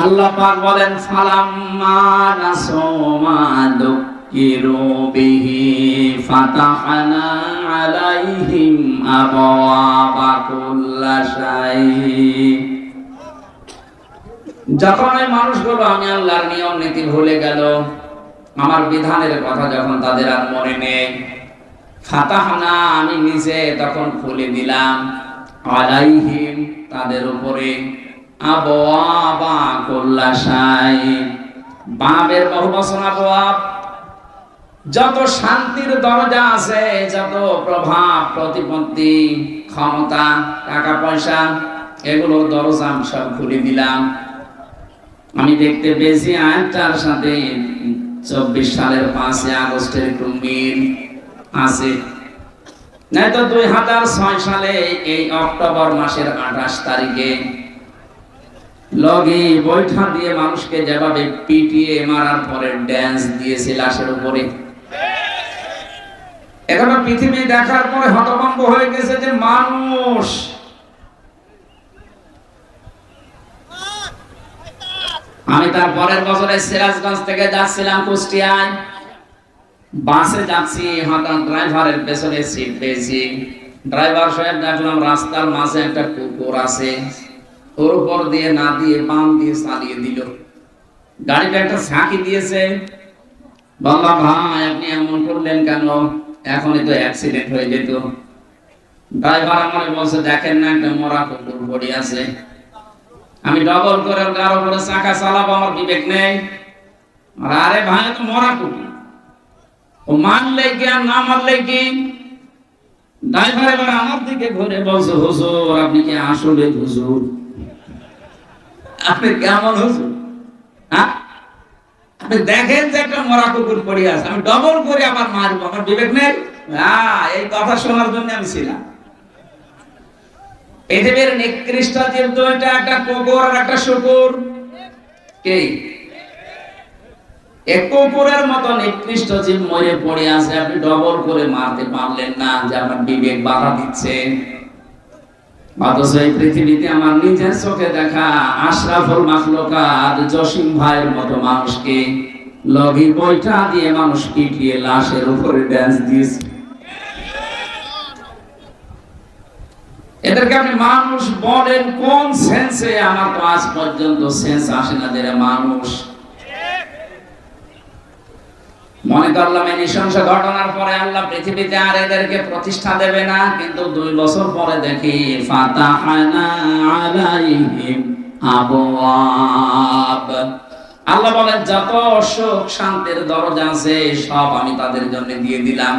আল্লাহ পাক বলেন ফালাম্মা নাসুমা যুকিরু বিহি ফাতাহনা আলাইহিম আবওয়াবা কুল্লা শাই। যখন এই মানুষগুলো আমি আল্লাহর নিয়ম নীতি ভুলে গেল, আমার বিধানের কথা যখন তাদের আর মনে নেই, ফাতাহনা আমি নিজে তখন খুলে দিলাম আলাইহিম তাদের উপরে আবওয়াবা কুল্লা শাই। বাবের বহুবচন আবওয়াব, যত শান্তির দরজা আছে, যত প্রভাব প্রতিপত্তি ক্ষমতা টাকা পয়সা এগুলোর দরজা আমি সব খুলে দিলাম। আমি দেখতে পেয়েছি আয়াতটার সাথে 24 সালের 5 আগস্টের একটু মিল আছে। নাই তো 2006 সালে এই অক্টোবর মাসের 28 তারিখে লগি বৈঠা দিয়ে মানুষকে যেভাবে পিটিয়ে মারার পরে ড্যান্স দিয়েছে লাশের উপরে, এখন পৃথিবী দেখার পরে হতভম্ব হয়ে গেছে যে মানুষ। আমি তার পরের বছরে সিরাজগঞ্জ থেকে যাচ্ছিলাম কুষ্টিয়ায়, বাসে যাচ্ছি, হঠাৎ ড্রাইভারের পেছনে সিট পেয়েছি। ড্রাইভার সাহেব দেখলাম রাস্তার মাঝে একটা কুকুর আছে, ওর উপর দিয়ে না দিয়ে বাম দিয়ে চালিয়ে দিল। গাড়িটা একটা ঝাঁকি দিয়েছে। বললাম ভাই আপনি এমন করলেন কেন, এখনই তো অ্যাক্সিডেন্ট হয়ে যেত। ড্রাইভার আমাকে বলছে দেখেন না একটা মরা কুকুর পড়ে আছে। আমি ডবল করে কারো উপরে চাকা চালাবো, আমার বিবেক নেই। আরে ভাই তো মরা কুকুর, ও মারলে কি আর না মারলে কি? ড্রাইভার এবার আমার দিকে ঘুরে বলছে হুজুর আপনি কি আসলে হুজুর? আপনি কেমন হুজুর? হ্যাঁ আপনি দেখেন যে একটা মরা কুকুর পড়ে আছে, আমি ডবল করে আবার মারবো, আমার বিবেক নেই? হ্যাঁ এই কথা শোনার জন্য আমি ছিলাম। পৃথিবীর নিকৃষ্ট জীব তো এটা একটা কুকুর আর একটা শুকুর। কে? এক কুকুরের মতো নিকৃষ্ট জীব মরে পড়ে আছে, আপনি ডবল করে মারতে পারলেন না, যে আপনার বিবেক বাধা দিচ্ছে। অথচ এই পৃথিবীতে আমার নিজের চোখে দেখা আশরাফুল মাখলুকাত জসিম ভাইয়ের মতো মানুষকে লগি বৈঠা দিয়ে মানুষ পিটিয়ে লাশের উপরে ড্যান্স দিয়েছে। এদেরকে আপনি মানুষ বলেন কোন সেন্সে? আমার তো আজ পর্যন্ত সেন্স আসে না যে মানুষ। মনে করলাম এই নৃশংস ঘটনার পরে আল্লাহ পৃথিবীতে আর এদেরকে প্রতিষ্ঠা দেবে না, কিন্তু 2 বছর পরে দেখি ফাতাহনা আলাইহিম আবওয়াব। আল্লাহ বলেন যত সুখ শান্তির দরজা আছে সব আমি তাদের জন্য দিয়ে দিলাম।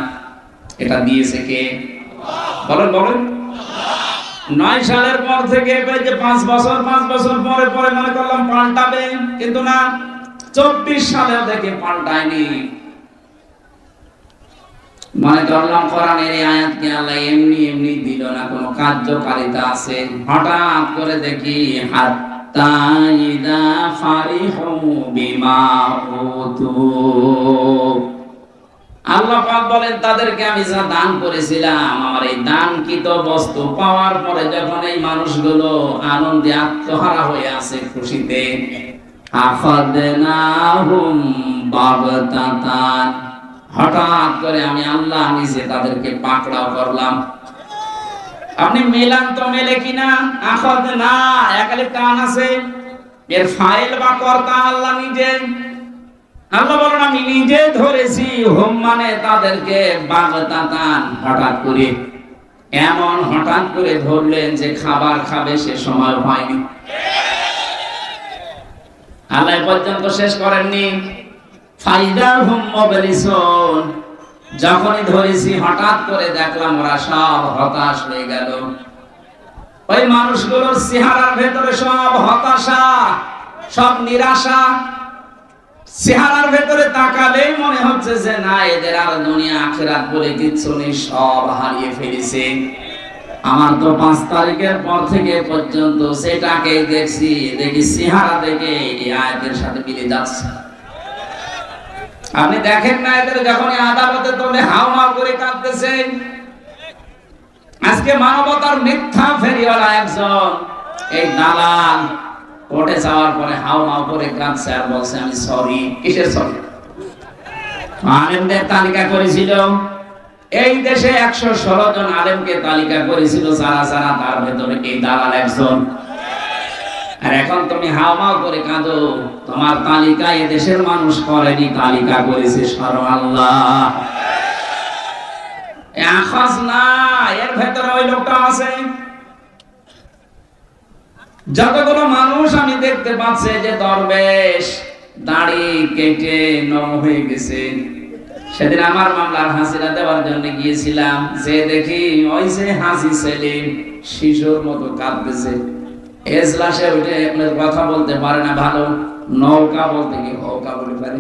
এটা দিয়েছে কে? বলেন বলেন। 9 সালের পর থেকে 5 বছর পরে পরে মনে করলাম পাল্টাবে, কিন্তু না, 24 সালে দেখে পাল্টায়নি। মনে করলাম কোরআনের এই আয়াতকে আল্লাহ এমনি এমনি দিল না, কোনো কার্যকারিতা আছে। হঠাৎ করে দেখি হাত্তা ইদা ফারিহু বিমা উতু, আল্লাহ পাক বলেন তাদেরকে আমি যা দান করেছিলাম, আমার এই দানকৃত বস্তু পাওয়ার পরে যখন এই মানুষগুলো আনন্দে আত্মহারা হয়ে আছে খুশিতে, আখাযনাহুম বাগতাতান, হঠাৎ করে আমি আল্লাহ নিজে তাদেরকে পাকড়াও করলাম। আপনি মেলান তো মেলে কিনা? আখাযনা একালে কান আছে, এর ফাইল বা কর্তা আল্লাহ নিজে। আল্লাহ বলেন আমি নিজে ধরেছি, হুম মানে তাদেরকে বাগতাতান, হঠাৎ করে। এমন হঠাৎ করে ধরলেন যে খাবার খাবে সে সময় হয়নি। আল্লাহ পর্যন্ত শেষ করেননি। ফাইদাহুম মুবলিসুন, যখনই ধরেছি হঠাৎ করে দেখলাম ওরা সব হতাশ হয়ে গেল। ওই মানুষগুলোর চেহারার ভেতরে সব হতাশা, সব নিরাশা। চেহারার ভেতরে তাকালেই মনে হচ্ছে যে না, এদের আর দুনিয়া আখিরাত বলে কিচ্ছু নেই, সব হারিয়ে ফেলেছে। আমার তো 5 তারিখের পর থেকে পর্যন্ত সেটাকে দেখছি, দেখি চেহারা দেখে এই আয়াতের সাথে মিলে যাচ্ছে। আপনি দেখেন না এদের যখনই আদালতে তোলে হাওমাও করে কাঁদতেছে। আজকে মানবতার মিথ্যা ফেরিওয়ালা একজন এই দালাল কোর্টে যাওয়ার পরে হাও মাও করে কাঁদছে আর বলছে আমি সরি। কিসের সরি? আলেমদের তালিকা করেছিল এই দেশে 116 জন আলেমকে তালিকা করেছিল, যারা যারা তার ভেতরে এই দালাল একজন। আর এখন তুমি হাওমাও করে কাঁদো, তোমার তালিকা এই দেশের মানুষ করেনি, তালিকা করেছে স্বয়ং আল্লাহ। আখাজ না, এর ভেতরে ওই লোকটা আছে। যতগুলো মানুষ আমি দেখতে পাচ্ছি যে দরবেশ দাড়ি কেটে নম হয়ে গেছে, সেদিন আমার মামলার হাসিরা দেওয়ার জন্য গিয়েছিলাম, যে দেখি ওই যে হাসি সেলিম শিশুর মতো কাঁদতেছে, এজলাসে উঠে আপনার কথা বলতে পারে না, ভালো নৌকা বলতে কি হৌকা বলে পারে।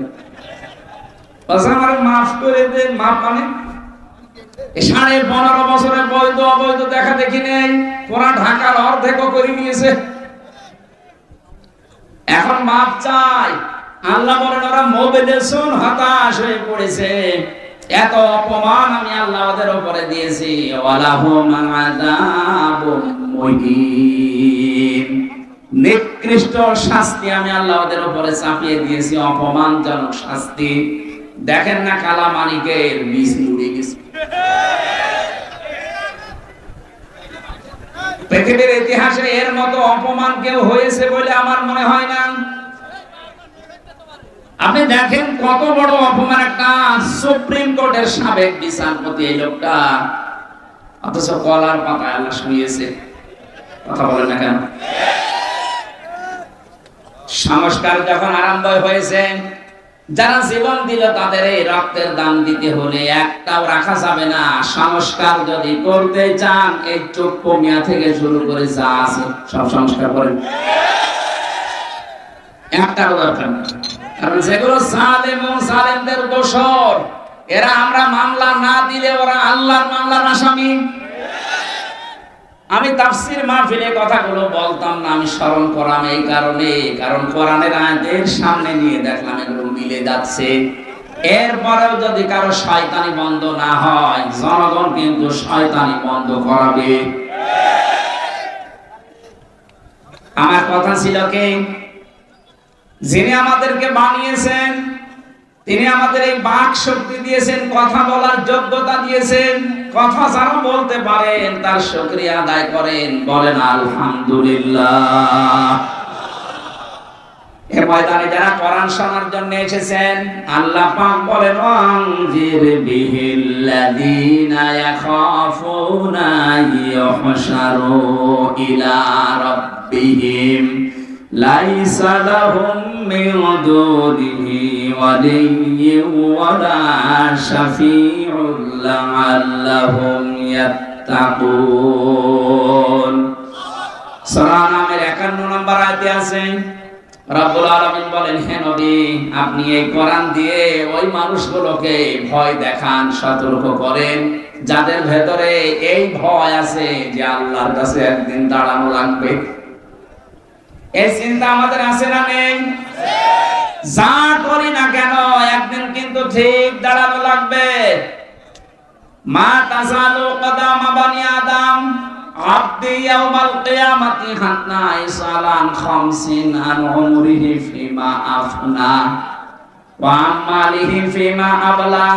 আমার মাফ করে দেন। মাফ মানে 15.5 বছরের বৈধ অবৈধ দেখা দেখি নেই, পুরা ঢাকার অর্ধেকও করে নিয়েছে, এখন মাফ চাই। আল্লাহ বলেন ওরা মোবেদেশন হতাশ হয়ে পড়েছে, এত অপমান আমি আল্লাহ ওদের উপরে দিয়েছি। ওয়ালাহুম আযাবুম মুহিন, নিকৃষ্ট শাস্তি আমি আল্লাহ ওদের উপরে চাপিয়ে দিয়েছি, অপমানজনক শাস্তি। দেখেন না কালামানিকের বীজ উড়ে গেছে। পৃথিবীর ইতিহাসে এর মতো অপমান কেউ হয়েছে বলে আমার মনে হয় না। আপনি দেখেন কত বড় অপমান, একটা সুপ্রিম কোর্টের সাবেক বিচারপতি এই লোকটা, অথচ কলার পাতায় আল্লাহ শুনিয়েছে। কথা বলেন না কেন? সংস্কার যখন আরম্ভ হয়েছে, যারা জীবন দিল তাদের এই রক্তের দাম দিতে হলে একটাও রাখা যাবে না। সংস্কার যদি করতে চান, এই চক্ষু মিয়া থেকে শুরু করে যা আছে সব সংস্কার করেন, একটাও দরকার নেই। কারণ যেগুলো জালেম ও জালেমদের দোসর, এরা আমরা মামলা না দিলে ওরা আল্লাহর মামলার আসামি। আমি তাফসীর মাহফিলে কথাগুলো বলতাম না, আমি স্মরণ করাম এই কারণে, কারণ কোরআনের আয়াতের সামনে নিয়ে দেখলাম এগুলো মিলে যাচ্ছে। এরপরেও যদি কারো শয়তানি বন্ধ না হয়, জনগণ কিন্তু শয়তানি বন্ধ করাবে। আমার কথা ছিল কি, যিনি আমাদেরকে বানিয়েছেন, তিনি আমাদের এই বাক শক্তি দিয়েছেন, কথা বলার যোগ্যতা দিয়েছেন। কথা যারা বলতে পারেন তার শুকরিয়া আদায় করেন, বলেন আলহামদুলিল্লাহ। এই ময়দানে যারা কোরআন শোনার জন্য এসেছেন, আল্লাহ পাক বলেন ওয়ানজির বিহিল্লাযীনা ইয়াখাফুনা ইউহশারু ইলা রাব্বিহিম লাইসা লাহুম মিন দুনিহি ওয়ালিয়্যুন ওয়ালা শাফীউন লাআল্লাহুম ইয়াত্তাকুন। সূরা নামের 51 নম্বর আয়াতে আছে, রব্বুল আলামিন বলেন, হে নবী, আপনি এই কোরআন দিয়ে ওই মানুষগুলোকে ভয় দেখান, সতর্ক করেন, যাদের ভেতরে এই ভয় আছে যে আল্লাহর কাছে একদিন দাঁড়ানো লাগবে। এই চিন্তা আমাদের আছে না নেই? যা করি না কেন একদিন কিন্তু ঠিক দাঁড়ানো লাগবে। মা তাসালু কদামা বানি আদম আব্দি ইয়াউমাল কিয়ামাতি হাত্তা ইসালান খামসিন আন উমরিহি ফিমা আফনা ওয়া আমালিহি ফিমা আবলা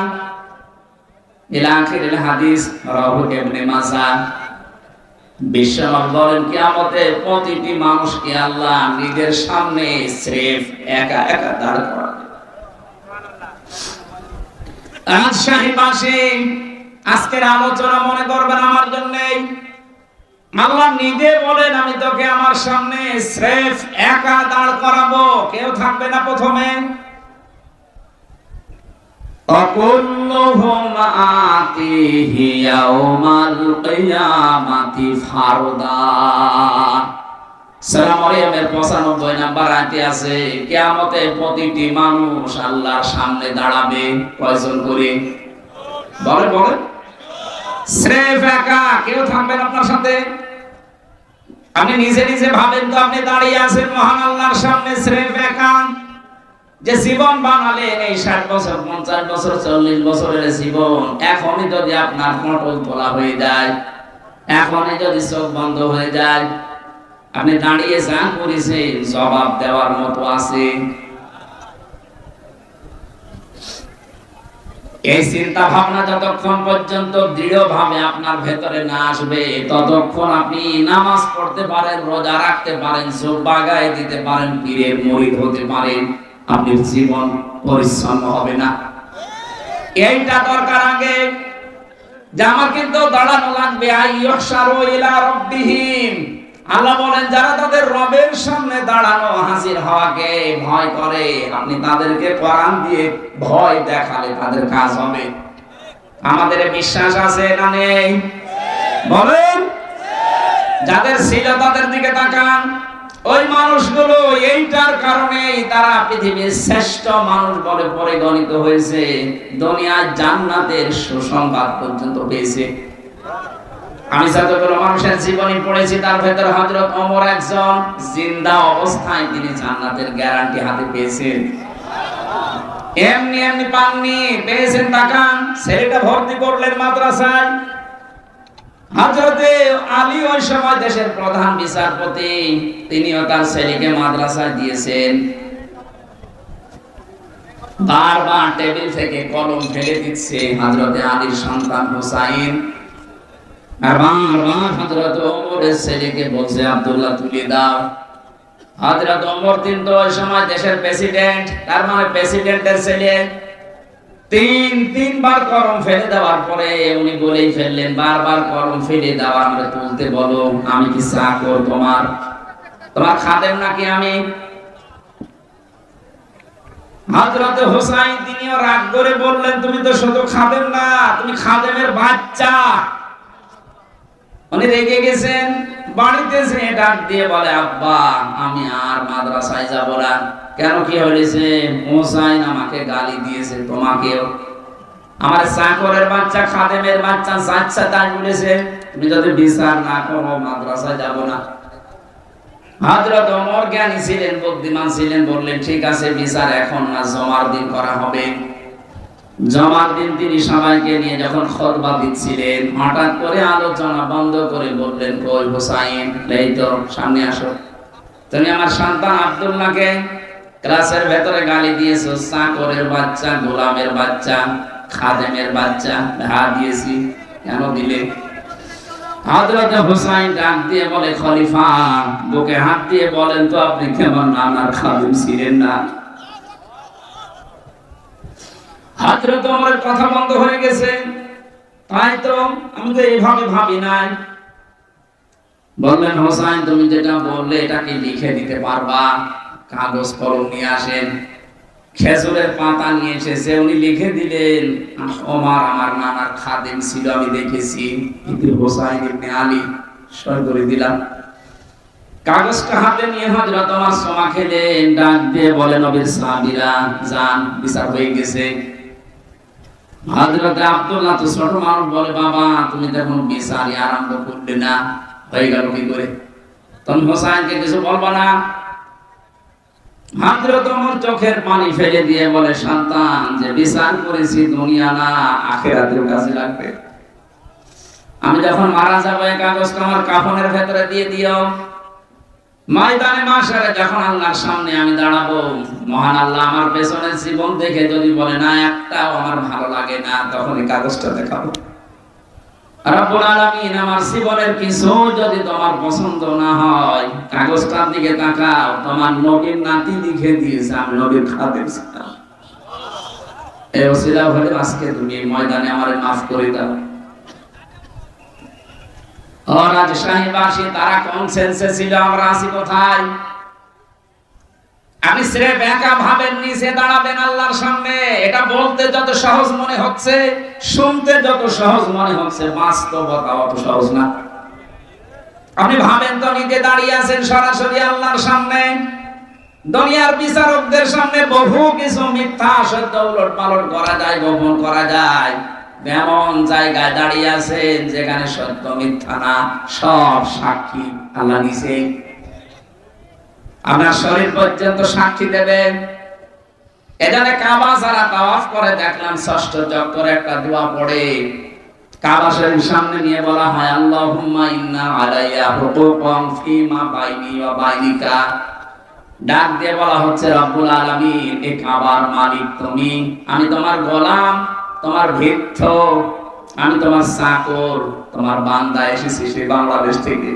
ইলা আখিরিল হাদিস, রাহু ইবনে মাজাহ। বিশ্বনবী বলেন, কিয়ামতে প্রতিটি মানুষকে আল্লাহ নিজের সামনে স্রেফ একা একা দাঁড় করাবে। রাজশাহী বাসী আজকের আলোচনা মনে করবেন আমার জন্য। আল্লাহ নিজে বলেন, আমি তোকে আমার সামনে স্রেফ একা দাঁড় করাবো, কেউ থাকবে না প্রথমে। অকুল্লুহুম আতিহি ইয়াউমাল কিয়ামাতি ফারদা। সূরা মারইয়ামের 95 নম্বর আয়াতে আছে, কিয়ামতে প্রতিটি মানুষ আল্লাহর সামনে দাঁড়াবে। কয়জন করে? বলে বলে স্রেফ একা, কেউ থাকবে না আপনার সাথে। আপনি নিজে নিজে ভাবেন তো, আপনি দাঁড়িয়ে আছেন মহান আল্লাহর সামনে স্রেফ একা। যে জীবন বানালেন এই 60 বছর 50 বছর 40 বছরের জীবন, এখনই যদি আপনার পটল তোলা হয়ে যায়, এখনই যদি চোখ বন্ধ হয়ে যায়, আপনি দাঁড়িয়ে যা করেছেন জবাব দেওয়ার মতো আছে? এই চিন্তা ভাবনা যতক্ষণ পর্যন্ত দৃঢ়ভাবে আপনার ভেতরে না আসবে ততক্ষণ আপনি নামাজ পড়তে পারেন, রোজা রাখতে পারেন, চোখ বাগায় দিতে পারেন, পীরের মুরিদ হতে পারেন, আপনার জীবন পরিচ্ছন্ন হবে না। এইটা দরকার আগে যে আমার কিন্তু দাঁড়ানো লাগবে। আইয়ুহশারু ইলা রাব্বিহিম, আল্লাহ বলেন যারা তাদের রবের সামনে দাঁড়ানো হাজির হওয়াকে ভয় করে, আপনি তাদেরকে কোরআন দিয়ে ভয় দেখালে তাদের কাজ হবে। আমাদের বিশ্বাস আছে না নেই? বলেন। যাদের ছিল তাদের দিকে তাকান। ওই মানুষগুলো এইটার কারণেই তারা পৃথিবীর শ্রেষ্ঠ মানুষ বলে পরিগণিত হয়েছে, দুনিয়ার জান্নাতের সুসংবাদ পর্যন্ত পেয়েছে। আমি যতগুলো মানুষের জীবনী পড়েছি তার ভেতর হযরত ওমর একজন, জিন্দা অবস্থায় তিনি জান্নাতের গ্যারান্টি হাতে পেয়েছেন। এমনি এমনি পাননি, পেয়েছেন। তাকান, ছেলেটা ভর্তি করলেন মাদ্রাসায়। হযরতে আলী ওই সময় দেশের প্রধান বিচারপতি, তিনিও তার ছেলেকে মাদ্রাসায় দিয়েছেন। বারবার টেবিল থেকে কলম ফেলে দিচ্ছে হযরতে আলীর সন্তান হুসাইন। হযরত ওমরের ছেলেকে বলছে আব্দুল্লাহ তুলে দাও। হযরত ওমর কিন্তু ওই সময় দেশের প্রেসিডেন্ট, তার মানে প্রেসিডেন্টের ছেলে। তিনবার কলম ফেলে দেওয়ার পরে উনি বলেই ফেললেন, বারবার কলম ফেলে দেওয়া আমরা তুলতে বলো, আমি কি চাকর তোমার খাদেম নাকি আমি? হযরত হুসাইন তিনিও রাগ করে বললেন, তুমি তো শুধু খাদেম না, তুমি খাদেমের বাচ্চা। উনি রেগে গেছেন, বাড়িতে এসে ডাক দিয়ে বলে, আব্বা আমি আর মাদ্রাসায় যাব না। কেন, কি হয়েছে? হুসাইন আমাকে গালি দিয়েছে, তোমাকেও। আমার চাকরের বাচ্চা, খাদেমের বাচ্চা যাচ্ছে তাই বলেছে, তুমি যদি বিচার না করো মাদ্রাসায় যাব না। হযরত ওমর জ্ঞানী ছিলেন, বুদ্ধিমান ছিলেন, বললেন ঠিক আছে, বিচার এখন না, জমার দিন করা হবে। জমার দিন তিনি সবাইকে নিয়ে যখন খুতবা দিচ্ছিলেন, হঠাৎ করে আলোচনা বন্ধ করে বললেন, কই হুসাইন, এই তো সামনে আসো। তুমি আমার সন্তান আব্দুল্লাহকে ক্লাসের ভেতরে গালি দিয়েছো, চাকরের বাচ্চা, গোলামের বাচ্চা, খাদেমের বাচ্চা। হ্যাঁ দিয়েছি। কেন দিলে? হযরত হুসাইন ডাক দিয়ে বলে, খলিফা বুকে হাত দিয়ে বলেন তো, আপনি কেমন নানার খাদেম ছিলেন না? হযরত ওমরের কথা বন্ধ হয়ে গেছে। তাই তো আমি তো এইভাবে ভাবি নাই। বললেন, হোসাইন তুমি যেটা বললে এটাকে লিখে দিতে পারবা? কাগজ কলম নিয়ে আসেন। খেজুরের পাতা নিয়ে এসেছে, উনি লিখে দিলেন, ওমর আমার নানার খাদেম ছিল, আমি দেখেছি। কিন্তু হোসাইন ইবনে আলী সই করে দিলাম। কাগজটা হাতে নিয়ে হযরত ওমর সমা খেলেন, ডাক দিয়ে বলেন, নবীর সাহাবীরা যান, বিচার হয়ে গেছে। হযরত আব্দুল্লাহ তো ছোট মানুষ, বলে, বাবা তুমি তো এখন বিচারই আরম্ভ করলে না, হয়ে গেল কি করে? তুমি হোসাইনকে কিছু বলবা না? হযরত ওমর চোখের পানি ফেলে দিয়ে বলে, সন্তান যে বিচার করেছি দুনিয়া না আখিরাতের কাজে লাগবে। আমি যখন মারা যাব এই কাগজটা আমার কাফনের ভেতরে দিয়ে দিও। ময়দানে মাশারে যখন আল্লাহর সামনে আমি দাঁড়াবো, মহান আল্লাহ আমার পেছনের জীবন দেখে যদি বলে না একটাও আমার ভালো লাগে না, তখন এই কাগজটা দেখাবো। রব্বুল আলামিন আমার জীবনের কিছু যদি তোমার পছন্দ না হয়, কাগজটার দিকে তাকাও, তোমার নবীর নাতি লিখে দিয়েছে আমি নবীর খাদেম ছিলাম। এই ওসিলা হলে আজকে তুমি এই ময়দানে আমারে মাফ করে দাও। রাজশাহীবাসী তারা কনসেন্সে ছিল, আমরা আছি কোথায়? আপনি স্রেফ একা ভাবেন নিচে দাঁড়াবেন আল্লাহর সামনে, এটা বলতে যত সহজ মনে হচ্ছে, শুনতে যত সহজ মনে হচ্ছে, বাস্তবতা অত সহজ না। আপনি ভাবেন তো নিজে দাঁড়িয়ে আছেন সরাসরি আল্লাহর সামনে। দুনিয়ার বিচারকদের সামনে বহু কিছু মিথ্যা সত্য উলট পালট করা যায়, গোপন করা যায়। এমন জায়গায় দাঁড়িয়ে আছেন যেখানে সত্য মিথ্যা না সব সাক্ষী আল্লাহ নিজে। আপনার শরীর পর্যন্ত সাক্ষী দেবেন। এখানে কাবা যারা তাওয়াফ করে দেখলাম ষষ্ঠ চক্করে একটা দোয়া পড়ে, কাবা শরীফ সামনে নিয়ে বলা হয় আল্লাহুম্মা ইন্না আলাইয়া হুকুকান ফীমা বাইনি ওয়া বাইনিকা। ডাক দিয়ে বলা হচ্ছে রব্বুল আলামিন, এই কাবার মালিক তুমি, আমি তোমার গোলাম, তোমার ভৃত্য, আমি তোমার চাকর, তোমার বান্দা এসেছি সেই বাংলাদেশ থেকে।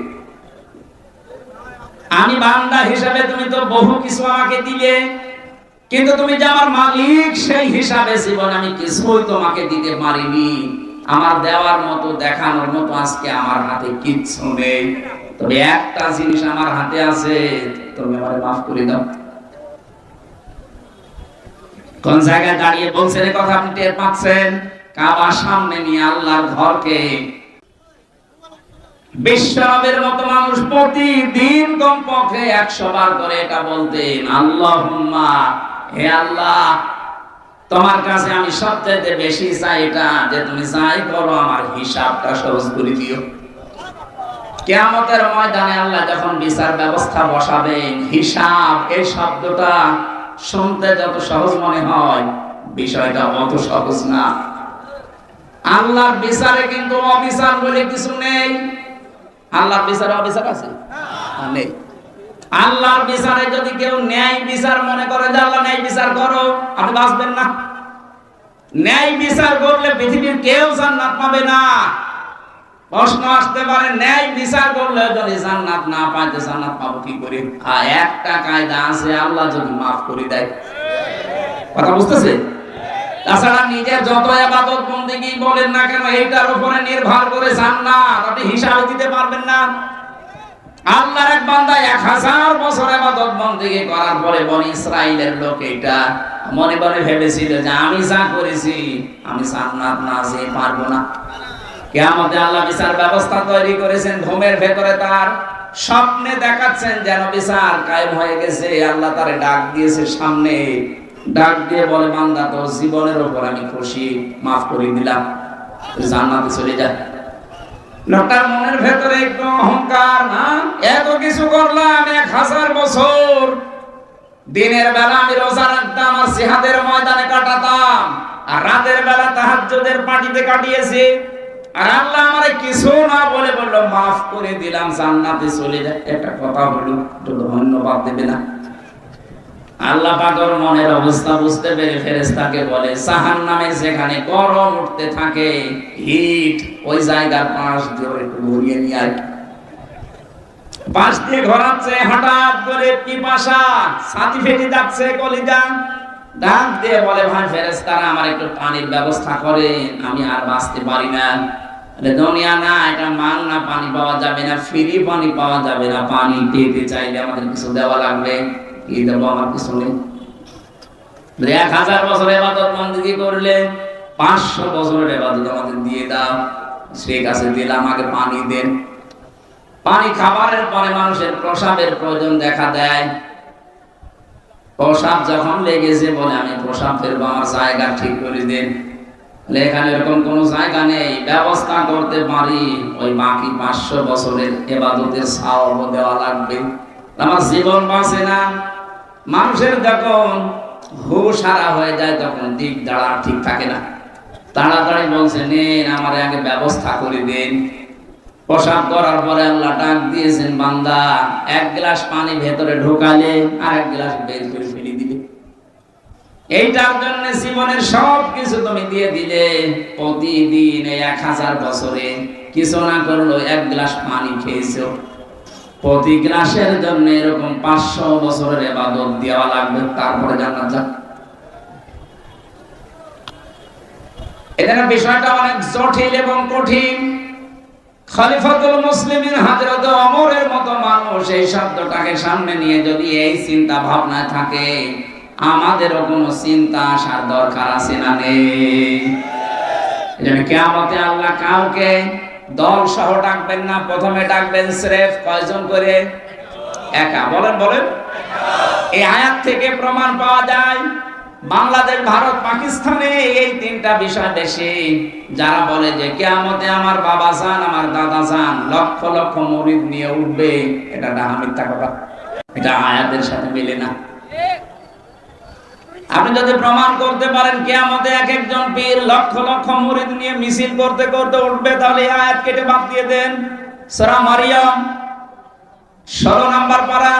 আমি বান্দা হিসাবে তুমি তো বহু কিছু আমাকে দিলে, কিন্তু তুমি যে আমার মালিক সেই হিসাবে জীবনে আমি কিছুই তোমাকে দিতে পারিনি। আমার দেওয়ার মতো দেখানোর মতো আজকে আমার হাতে কিচ্ছু নেই, তবে একটা জিনিস আমার হাতে আছে, তুমি আমারে মাফ করে দাও। কোন জায়গায় দাঁড়িয়ে বলছেন এই কথা আপনি টের পাচ্ছেন? কাবার সামনে নিয়ে আল্লাহর ঘরকে। বিশ্বনবীর মতো মানুষ প্রতিদিন কমপক্ষে 100 বার করে এটা বলতেন, আল্লাহুম্মা, হে আল্লাহ, তোমার কাছে আমি সবচেয়ে বেশি চাই এটা যে তুমি যাই করো আমার হিসাবটা সহজ করে দিও। কিয়ামতের ময়দানে আল্লাহ যখন বিচার ব্যবস্থা বসাবেন, হিসাব এই শব্দটা শুনতে যত সহজ মনে হয়, বিষয়টা অত সহজ না। আল্লাহর বিচারে কিন্তু অবিচার বলে কিছু নেই। আল্লাহর বিচারে অবিচার আছে? নেই। আল্লাহর বিচারে যদি কেউ ন্যায় বিচার মনে করে যে আল্লাহ ন্যায় বিচার করো, আপনি বাঁচবেন না। ন্যায় বিচার করলে পৃথিবীর কেউ জান্নাত পাবে না। প্রশ্ন আসতে পারে, ন্যায় বিচার করলে যদি জান্নাত না পাইতে জান্নাত পাবো কি করে? আর একটা কায়দা আছে, আল্লাহ যদি মাফ করে দেয়। কথা বুঝতেছে? তাছাড়া নিজের যত ইবাদত বন্দেগী বলেন না কেন, এইটার উপরে নির্ভর করে জান্নাত আপনি হিসাব দিতে পারবেন না। আল্লাহর এক বান্দা 1000 বছর ইবাদত বন্দেগী করার পরে বনি ইসরাইলের লোক এটা মনে মনে ভেবেছিল যে আমি যা করেছি আমি জান্নাত না যেতে পারবো না। কিয়ামতে আল্লাহ বিচার ব্যবস্থা তৈরি করেছেন ঘুমের ভেতরে, তার স্বপ্নে দেখাচ্ছেন যেন বিচার কায়েম হয়ে গেছে। আল্লাহ তারে ডাক দিয়েছে সামনে, ডাক দিয়ে বলে, বান্দা তোর জীবনের উপর আমি খুশি, মাফ করে দিলাম, তুই জান্নাতে চলে যা। লোকটার মনের ভেতরে একটু অহংকার, না এত কিছু করলাম 1000 বছর, দিনের বেলা আমি রোজা রাখতাম আর জিহাদের ময়দানে কাটাতাম, আর রাতের বেলা তাহাজ্জুদের পার্টিতে কাটিয়েছি, আর আল্লাহ আমারে কিছু না বলে বলল মাফ করে দিলাম, জান্নাতে চলে যা। একটা কথা বলল, একটু ধন্যবাদ দেবে না? আল্লাহ পাকের মনের অবস্থা বুঝতে পেরে ফেরেশতাকে বলে, জাহান্নামে যেখানে গরম উঠতে থাকে, হিট, ওই জায়গার পাশ দিয়ে একটু ঘুরিয়ে নিয়ে আয়। পাশ দিয়ে ঘোরাচ্ছে, হঠাৎ করে পিপাসা, ছাতি ফেটে যাচ্ছে কলিজা, ডাক দিয়ে বলে, ভাই ফেরেশতারা আমার একটু পানির ব্যবস্থা করেন, আমি আর বাঁচতে পারি না। দুনিয়া না, এটা মাংনা পানি পাওয়া যাবে না, ফ্রি পানি পাওয়া যাবে না, পানি পেতে চাইলে আমাদের কিছু দেওয়া লাগবে। কি দেবো? আমার কিছু নেই। 1000 বছর ইবাদত বন্দেগী করলে 500 বছরের ইবাদত আমাদের দিয়ে দাও। সে কাছে দিলাম, আগে পানি দেন। পানি খাবারের পরে মানুষের প্রসাবের প্রয়োজন দেখা দেয়। প্রসাব যখন লেগেছে বলে, আমি প্রসাব ফেলবো, আমার জায়গা ঠিক করে দেন। এখানে এরকম কোন জায়গা নেই, ব্যবস্থা করতে পারি, ওই বাকি 500 বছরের ইবাদতের সওয়াব দেওয়া লাগবে, আমার জীবন বাঁচে না। মানুষের যখন হুঁশ হারা হয়ে যায় তখন দিক দাঁড়া ঠিক থাকে না, তাড়াতাড়ি বলছে, নেন আমার আগে ব্যবস্থা করে দেন। প্রসাব করার পরে আল্লাহ ডাক দিয়েছেন, বান্দা 1 গ্লাস পানি ভেতরে ঢোকালে আর 1 গ্লাস বের করে ফেলে দিবে। এইটার জন্য জীবনের সব কিছু তুমি দিয়ে দিলে, প্রতিদিন 1000 বছরে কিছু না করলো 1 গ্লাস পানি খেয়েছো, প্রতি গ্লাসের জন্য এরকম 500 বছরের ইবাদত দেওয়া লাগবে, তারপরে জান্নাত যা। এখানে বিষয়টা অনেক জটিল এবং কঠিন। খলিফাতুল মুসলিমিন হযরত ওমরের মতো মানুষ এই শব্দটাকে সামনে নিয়ে যদি এই চিন্তা ভাবনা থাকে, আমাদেরও কোনো চিন্তা আসার দরকার আছে না নেই? এজন্য কিয়ামতে আল্লাহ কাউকে দল সহ ডাকবেন না, প্রথমে ডাকবেন স্রেফ কয়জন করে? একা। বলেন বলেন। এই আয়াত থেকে প্রমাণ পাওয়া যায় বাংলাদেশ, ভারত, পাকিস্তানে এই 3টা বিষয় বেশি। যারা বলে যে কিয়ামতে আমার বাবা জান, আমার দাদা জান লক্ষ লক্ষ মুরিদ নিয়ে উঠবে, এটা মিথ্যা কথা, এটা আয়াতের সাথে মিলে না। আপনি যদি প্রমাণ করতে পারেন কিয়ামতে এক একজন পীর লক্ষ লক্ষ মুরিদ নিয়ে মিছিল করতে করতে উঠবে, তাহলে এই আয়াত কেটে বাদ দিয়ে দেন। সূরা মারিয়াম 16 নম্বর পারা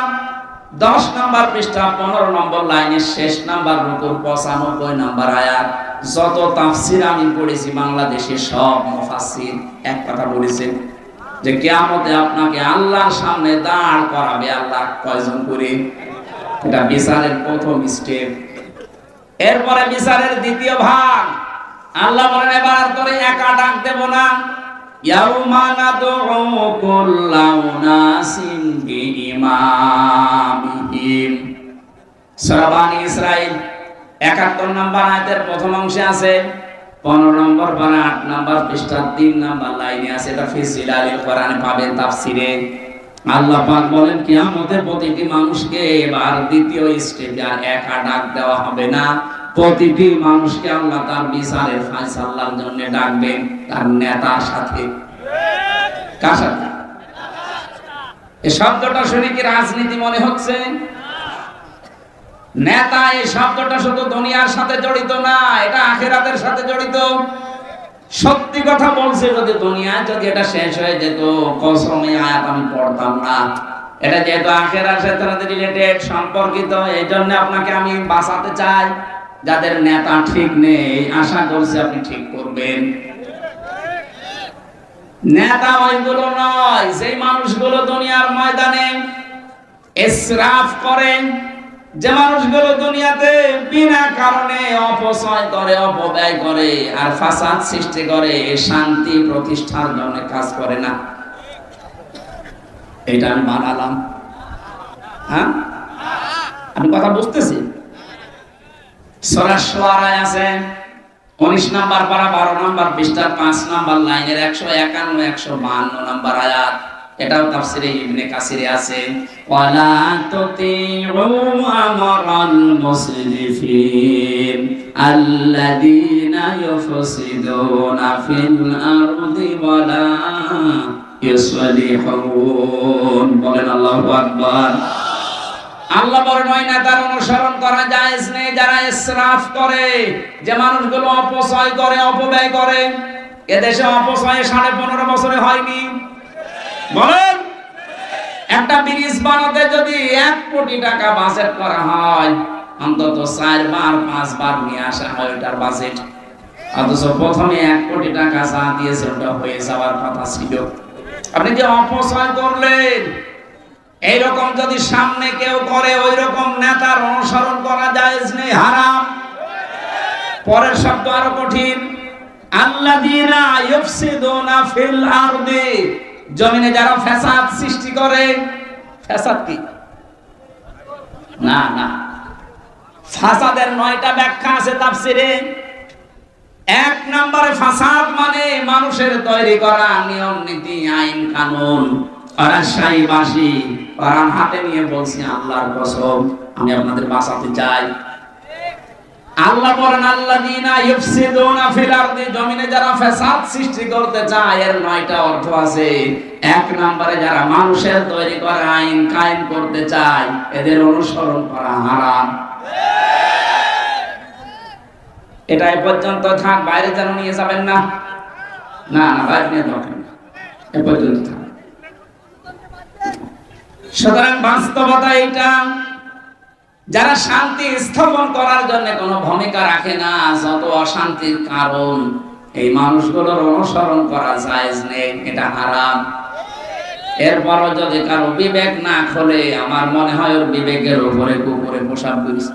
10 নম্বর পৃষ্ঠা 15 নম্বর লাইনের শেষ নাম্বার রুকুর 95 নম্বর আয়াত। যত তাফসীর আমি পড়েছি বাংলাদেশে সব মুফাসসির এক কথা বলেছেন যে কিয়ামতে আপনাকে আল্লাহর সামনে দাঁড় করাবে আল্লাহ কয়জন করে। এটা বিচারের প্রথম স্টেপ। এরপরে বিচারের দ্বিতীয় ভাগ। আল্লাহ বলেন এবার আর তোরে একা ডাক দেব না। ইয়াউমা নাদউ কুল্লা উনাসিন বিইমামিহিম। সূরা বানী ইসরাঈল 71 নম্বর আয়াতের প্রথম অংশে আছে, 15 নম্বর পারা 8 নম্বর পৃষ্ঠা 3 নম্বর লাইনে আছে। এটা ফি জিলালিল কোরআনে পাবেন তাফসিরে। আল্লাহ পাক বলেন কিয়ামতে প্রতিটি মানুষকে এবার দ্বিতীয় স্টেজে আর একা ডাক দেওয়া হবে না। প্রতিটি মানুষকে আল্লাহ তার বিচারের ফয়সালার জন্য ডাকবেন তার নেতার সাথে। কার সাথে? এই শব্দটা শুনে কি রাজনীতি মনে হচ্ছে? নেতা এই শব্দটা শুধু দুনিয়ার সাথে জড়িত না, এটা আখিরাতের সাথে জড়িত। সত্যি কথা বলছে, যদি দুনিয়ায় যদি এটা শেষ হয়ে যেত কসমে আয়াত আমি পড়তাম না। এটা যেহেতু আখিরাতের সাথে রিলেটেড সম্পর্কিত, এই জন্য আপনাকে আমি বাঁচাতে চাই। যাদের নেতা ঠিক নেই আশা করছি আপনি ঠিক করবেন। নেতা ওইগুলো নয়, সেই মানুষগুলো দুনিয়ার ময়দানে ইসরাফ করেন, যে মানুষগুলো দুনিয়াতে বিনা কারণে অপচয় করে, অপব্যয় করে আর ফাসাদ সৃষ্টি করে, শান্তি প্রতিষ্ঠার জন্য কাজ করে না। এটা আমি বানালাম। হ্যাঁ, আমি কথা বুঝতেছি। সূরা শুআরা আছে 19 নম্বর পারা 12 নম্বর পৃষ্ঠা 5 নম্বর লাইনের 151 152 নম্বর আয়াত। এটাও তাফসীরে ইবনে কাসিরে আছে। ওয়ালা তুতিউ আমরাল মুসরিফিন আল্লাযীনা ইউফসিদুনা ফিল আরদি ওয়ালা ইউসলিহুন। বলেন আল্লাহু আকবার। আল্লাহ বলেন ওই নেতার অনুসরণ করা জায়েজ নেই যারা ইসরাফ করে, যে মানুষগুলো অপচয় করে, অপব্যয় করে। এদেশে অপচয় 15.5 বছরে হয়নি। বলেন, একটা ব্রিজ বানাতে যদি 1 কোটি টাকা বাজেট করা হয়, অন্তত 4 বার 5 বার নিয়ে আসা হয় ওটার বাজেট। অথচ প্রথমে 1 কোটি টাকা যা দিয়েছে ওটা হয়ে যাওয়ার কথা ছিল। আপনি যে অপচয় করলেন, এইরকম যদি সামনে কেউ করে, ওই রকম নেতার অনুসরণ করা জায়েজ নেই, হারাম। পরের শব্দ আরো কঠিন। আল্লাযীনা ইউফসিদুনা ফিল আরদি, জমিনে যারা ফাসাদ সৃষ্টি করে। ফাসাদ কি? না না, ফাসাদের 9টা ব্যাখ্যা আছে তাফসীরে। 1 নম্বরে ফাসাদ মানে মানুষের তৈরি করা নিয়ম নীতি, আইন কানুন। রাজশাহী বাসী কোরআন হাতে নিয়ে বলছি আল্লাহর কসম, আমি আপনাদের বাঁচাতে চাই। আল্লাহ বলেন আল্লাযীনা ইউফসিদুনা ফিল আরদি, জমিনে যারা ফাসাদ সৃষ্টি করতে চায়। এর 9টা অর্থ আছে। 1 নম্বরে যারা মানুষের তৈরি করা আইন কায়েম করতে চায়, এদের অনুসরণ করা হারাম। এটা এ পর্যন্ত থাক, বাইরে যেন নিয়ে যাবেন না। না না, বাইরে নিয়ে যাবেন না, এ পর্যন্ত থাক। সুতরাং বাস্তবতা এটা, যারা শান্তি স্থাপন করার জন্য কোনো ভূমিকা রাখে না, যত অশান্তির কারণ, এই মানুষগুলোর অনুসরণ করা জায়েজ নেই, এটা হারাম। এরপরও যদি কারো বিবেক না খোলে, আমার মনে হয় ওর বিবেকের উপরে কুকুরে পোশাক দিচ্ছে।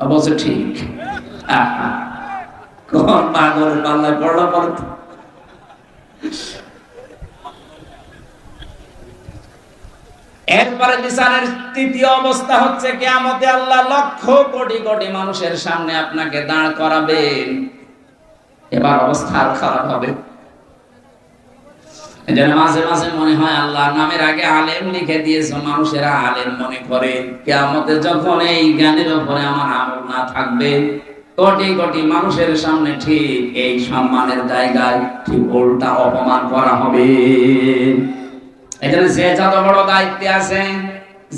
অবশ্য ঠিক। কোন পাগলের পাল্লায় পড়লো পড়ে। এরপরে বিচারের তৃতীয় অবস্থা হচ্ছে কিয়ামতে আল্লাহ লক্ষ কোটি কোটি মানুষের সামনে আপনাকে দাঁড় করাবেন। এবার অবস্থা আরো খারাপ হবে। এজন্য মাঝে মাঝে মনে হয় আল্লাহর নামের আগে আলেম লিখে দিয়েছে, মানুষেরা আলেম মনে করে। কিয়ামতে যখন এই জ্ঞানের উপরে আমার আমল না থাকবে, কোটি কোটি মানুষের সামনে ঠিক এই সম্মানের জায়গায় ঠিক উল্টা অপমান করা হবে। এখানে যে যত বড় দায়িত্বে আছেন,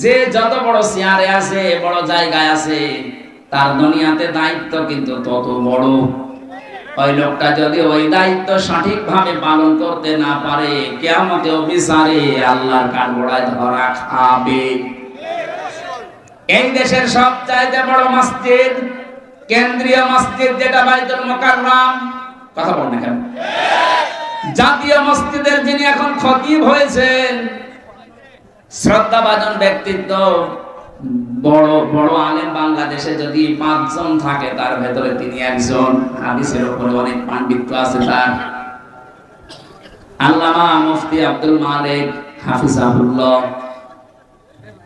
যে যত বড় চেয়ারে আছে, বড় জায়গায় আছে, তার দুনিয়াতে দায়িত্ব কিন্তু তত বড়। ওই লোকটা যদি ওই দায়িত্ব সঠিকভাবে পালন করতে না পারে, কিয়ামতে বিচারে আল্লাহর কাঠগড়ায় ধরা খাবে। এই দেশের সবচাইতে বড় মসজিদ, কেন্দ্রীয় মসজিদ যেটা বাইতুল মুকাররম, কথা বল না কেন? জাতীয় মসজিদের যিনি এখন খতিব হয়েছেন, শ্রদ্ধাভাজন ব্যক্তিত্ব, বড় বড় আলেম বাংলাদেশে যদি 5 জন থাকে তার ভেতরে তিনি একজন। হাদিসের উপরে অনেক পাণ্ডিত্য আছে তার। আল্লামা মুফতি আব্দুল মালিক হাফিজাহুল্লাহ,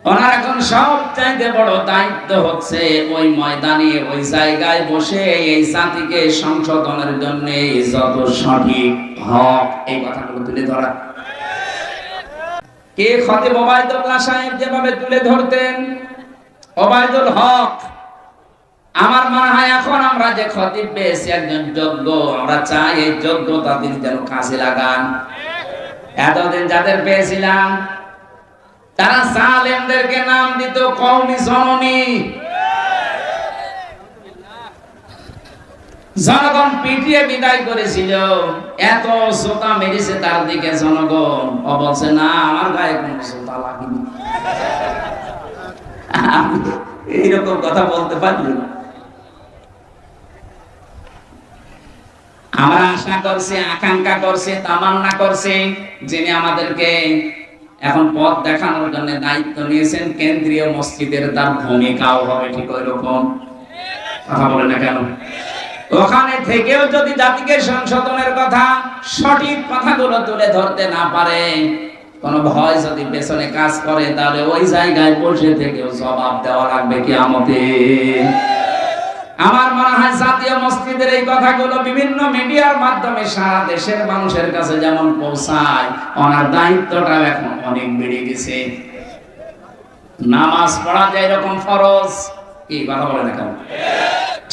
ওনার এখন সবচাইতে বড় দায়িত্ব হচ্ছে ওই ময়দানে, ওই জায়গায় বসে এই জাতিকে সংশোধনের জন্য যত সঠিক হক এই কথাগুলো তুলে ধরা। কে খতিব ওবায়দুল্লাহ সাহেব যেভাবে তুলে ধরতেন, ওবায়দুল হক, আমার মনে হয় এখন আমরা যে খতিব পেয়েছি একজন যোগ্য, আমরা চাই এই যোগ্যতা তিনি যেন কাজে লাগান। এতদিন যাদের পেয়েছিলাম তারা জালেমদেরকে নাম দিত কওমি জননী। জনগণ পিটিয়ে বিদায় করেছিল, এত জোতা মেরেছে তার দিকে জনগণ। ও বলছে না, আমার গায়ে কোনো জোতা লাগেনি। এইরকম কথা বলতে পারলি না। আমরা আশা করছি, আকাঙ্ক্ষা করছি, তামান্না করছি, যিনি আমাদেরকে এখন পথ দেখানোর জন্য দায়িত্ব নিয়েছেন কেন্দ্রীয় মসজিদের, তার ভূমিকাও হবে ঠিক ওই রকম। কথা বলে না কেন? ওখানে থেকেও যদি জাতিকে সংশোধনের কথা, সঠিক কথাগুলো তুলে ধরতে না পারে, কোন ভয় যদি পেছনে কাজ করে, তাহলে ওই জায়গায় বসে থেকেও জবাব দেওয়া লাগবে কিয়ামতে। আমার মনে হয় জাতীয় মসজিদের এই কথাগুলো বিভিন্ন মিডিয়ার মাধ্যমে সারা দেশের মানুষের কাছে যেমন পৌঁছায়, ওনার দায়িত্বটা এখন অনেক বেড়ে গেছে। নামাজ পড়া যে এরকম ফরজ, কি কথা বলে না কেন?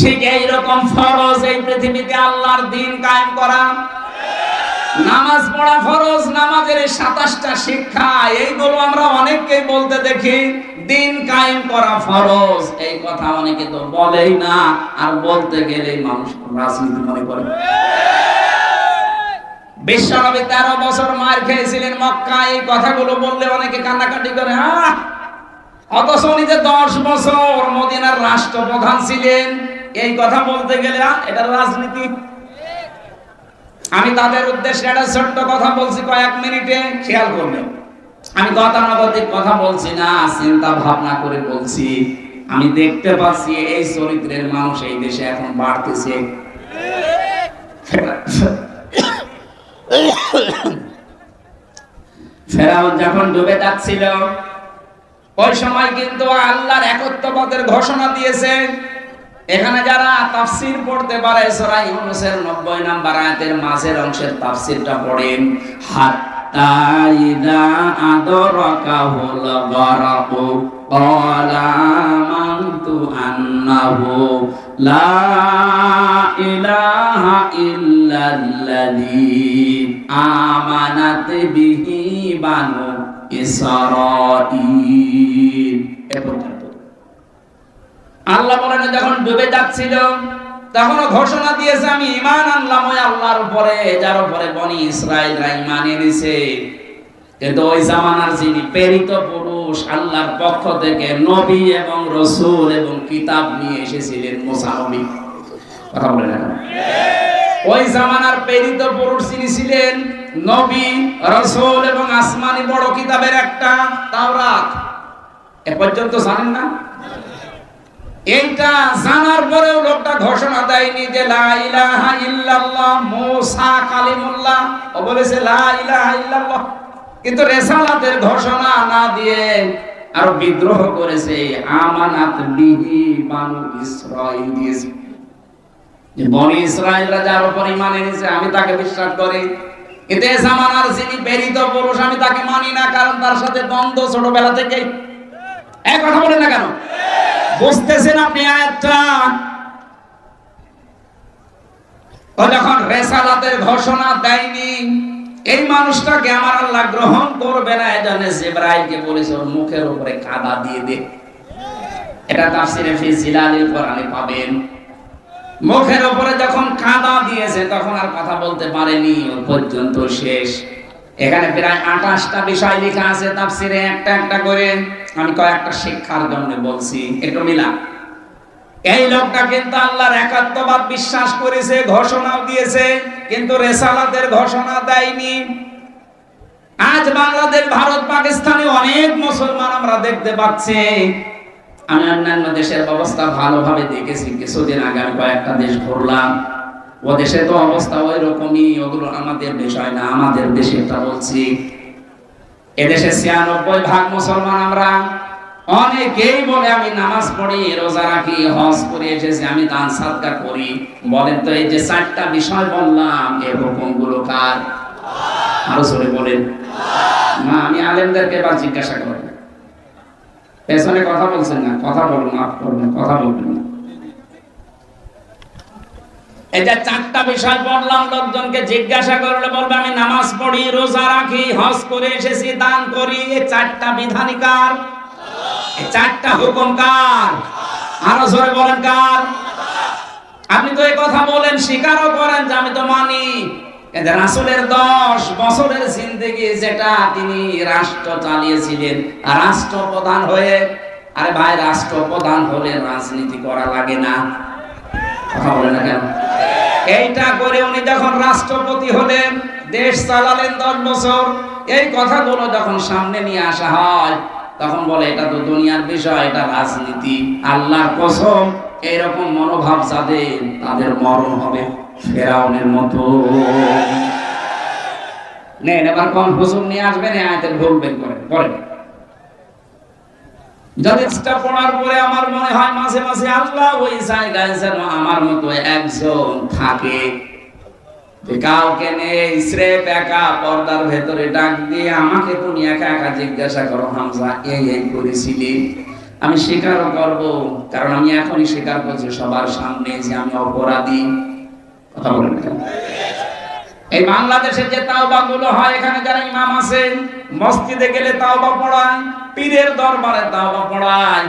ঠিক এইরকম ফরজ এই পৃথিবীতে আল্লাহর দ্বীন কায়েম করা। নামাজ পড়া ফরজ, নামাজের 27টা শিক্ষা, এইগুলো আমরা অনেককেই বলতে দেখি। দ্বীন কায়েম করা ফরজ, এই কথা অনেকে তো বলেই না, আর বলতে গেলে মানুষ রাজনীতি মনে করে। বিশ্বনবী 13 বছর মার খেয়েছিলেন মক্কায়, এই কথাগুলো বললে অনেকে কান্নাকাটি করে। অথচ উনি যে 10 বছর মদিনার রাষ্ট্রপ্রধান ছিলেন, এই কথা বলতে গেলে এটা রাজনীতি। আমি তাদের উদ্দেশ্যে একটা ছোট্ট কথা বলছি, কয়েক মিনিটে খেয়াল করবেন। আমি গতানুগতিক কথা বলছি না, চিন্তা ভাবনা করে বলছি। আমি দেখতে পাচ্ছি এই চরিত্রের মানুষ এই দেশে এখন বাড়তেছে। ফেরাউন যখন ডুবে যাচ্ছিল, ওই সময় কিন্তু আল্লাহর একত্ববাদের ঘোষণা দিয়েছে। এখানে যারা তাফসীর পড়তে পারে, সূরা ইউনূসের 90 নম্বর আয়াতের মাঝের অংশের তাফসীরটা পড়েন। হাত্তা ইযা আদরাকাহুল গরাকু ক্বালা আমানতু আন্নাহু লা ইলাহা ইল্লাল্লাযী আমানাত বিহি বানু ইসরাঈল। আল্লাহ বলেন যখন ডুবে যাচ্ছিল তখন ঘোষণা দিয়েছে, আমি ঈমান আনলাম ওই আল্লাহর উপরে যার উপরে বনি ইসরাঈলরা ঈমান এনেছে। কিন্তু ওই জামানার যিনি প্রেরিত পুরুষ আল্লাহর পক্ষ থেকে নবী এবং রাসূল এবং কিতাব নিয়ে এসেছিলেন, মুসা নবী। কথা বলেন না? ওই জামানার প্রেরিত পুরুষ যিনি ছিলেন নবী, রাসূল এবং আসমানি বড় কিতাবের একটা তাওরাত, এ পর্যন্ত জানেন না? এইটা জানার পরেও লোকটা ঘোষণা দেয়নি যে লা ইলাহা ইল্লাল্লাহ। মুসা কালিমুল্লাহ, ও বলেছে লা ইলাহা ইল্লাল্লাহ, কিন্তু রিসালাতের ঘোষণা না দিয়ে আর বিদ্রোহ করেছে। আমানাত বিহি বানু ইসরাঈল, যে বনি ইসরাঈলরা যার উপর ঈমান এনেছে আমি তাকে বিশ্বাস করি। কিন্তু এই জামানার যিনি প্রেরিত পুরুষ আমি তাকে মানি না, কারণ তার সাথে দ্বন্দ্ব ছোটবেলা থেকেই। এক কথা বলেন না কেন? বুঝতেছেন আপনি আয়াতটা? ও যখন রিসালাতের ঘোষণা দেয়নি, এই মানুষটাকে আমার আল্লাহ গ্রহণ করবে না, এজন্য জিবরাইলকে বলেছে ওর মুখের উপরে কাদা দিয়ে দে। এটা তাফসিরে ফি জিলালিল কোরআনে পাবেন। মুখের উপরে যখন কাদা দিয়েছে তখন আর কথা বলতে পারেনি, ওর পর্যন্ত শেষ। এখানে প্রায় 28টা বিষয় লেখা আছে তাফসিরে, একটা একটা করে। আমি কয়েকটা শিক্ষার জন্য বলছি, একটু মিলা। এই লোকটা কিন্তু আল্লাহর একাত্মবাদ বিশ্বাস করেছে, ঘোষণাও দিয়েছে, কিন্তু রিসালাতের ঘোষণা দেয়নি। আজ বাংলাদেশ, ভারত, পাকিস্তানে অনেক মুসলমান আমরা দেখতে পাচ্ছি। আমি অন্যান্য দেশের অবস্থা ভালোভাবে দেখেছি, কিছুদিন আগে আমি কয়েকটা দেশ ঘুরলাম। ও দেশে তো অবস্থা ওই রকমই, ওগুলো আমাদের বিষয় না, আমাদের দেশেরটা বলছি। এদেশে 96% মুসলমান আমরা। অনেকেই বলে আমি নামাজ পড়ি, রোজা রাখি, হজ করে এসেছি, আমি দান সাদকা করি। বলেন তো এই যে 4টা বিষয় বললাম, এই হুকুমগুলো কার? আরো জোরে বলেন। না, আমি আলেমদেরকে এবার জিজ্ঞাসা করি। পেছনে কথা বলছেন না, কথা বলুন, মাফ করবেন, কথা বলবেন না। এই যে 4টা বিষয় বললাম, লোকজনকে জিজ্ঞাসা করলে বলবে আমি নামাজ পড়ি, রোজা রাখি, হজ করে এসেছি, দান করি। এই 4টা বিধানই কার? এই 4টা হুকুম কার? আরো জোরে বলেন কার? আপনি তো এই কথা বলেন, স্বীকারও করেন যে আমি তো মানি। রাসূলের 10 বছরের জিন্দেগি যেটা তিনি রাষ্ট্র চালিয়েছিলেন, রাষ্ট্রপ্রধান হয়ে। আরে ভাই, রাষ্ট্রপ্রধান হলে রাজনীতি করা লাগে না? কথা বলে না কেন? এইটা করে উনি যখন রাষ্ট্রপতি হলেন, দেশ চালালেন 10 বছর, এই কথাগুলো যখন সামনে নিয়ে আসা হয় তখন বলে এটা তো দুনিয়ার বিষয়, এটা রাজনীতি। আল্লাহর কসম, এইরকম মনোভাব যাদের, তাদের মরণ হবে ফেরাউনের মতো। নেন এবার কোন হুজুর নিয়ে আসবেন, আয়াতের ভুল বের করেন, পড়েন। যদি পড়ার পরে আমার মনে হয় মাঝে মাঝে আল্লাহ ওই জায়গায় যেন আমার মতো একজন থাকে, কাউকে নেই, স্রেফ একা পর্দার ভেতরে ডাক দিয়ে আমাকে তুমি একা একা জিজ্ঞাসা করো, হামজা এই করেছিলি? আমি স্বীকারও করব, কারণ আমি এখনই স্বীকার করছি সবার সামনে যে আমি অপরাধী। কথা বলেন কেন? এই বাংলাদেশে যে তাওবা গুলো হয়, এখানে যারা ইমাম আছে, মসজিদে গেলে তাওবা পড়ায়, পীরের দরবারে তাওবা পড়ায়,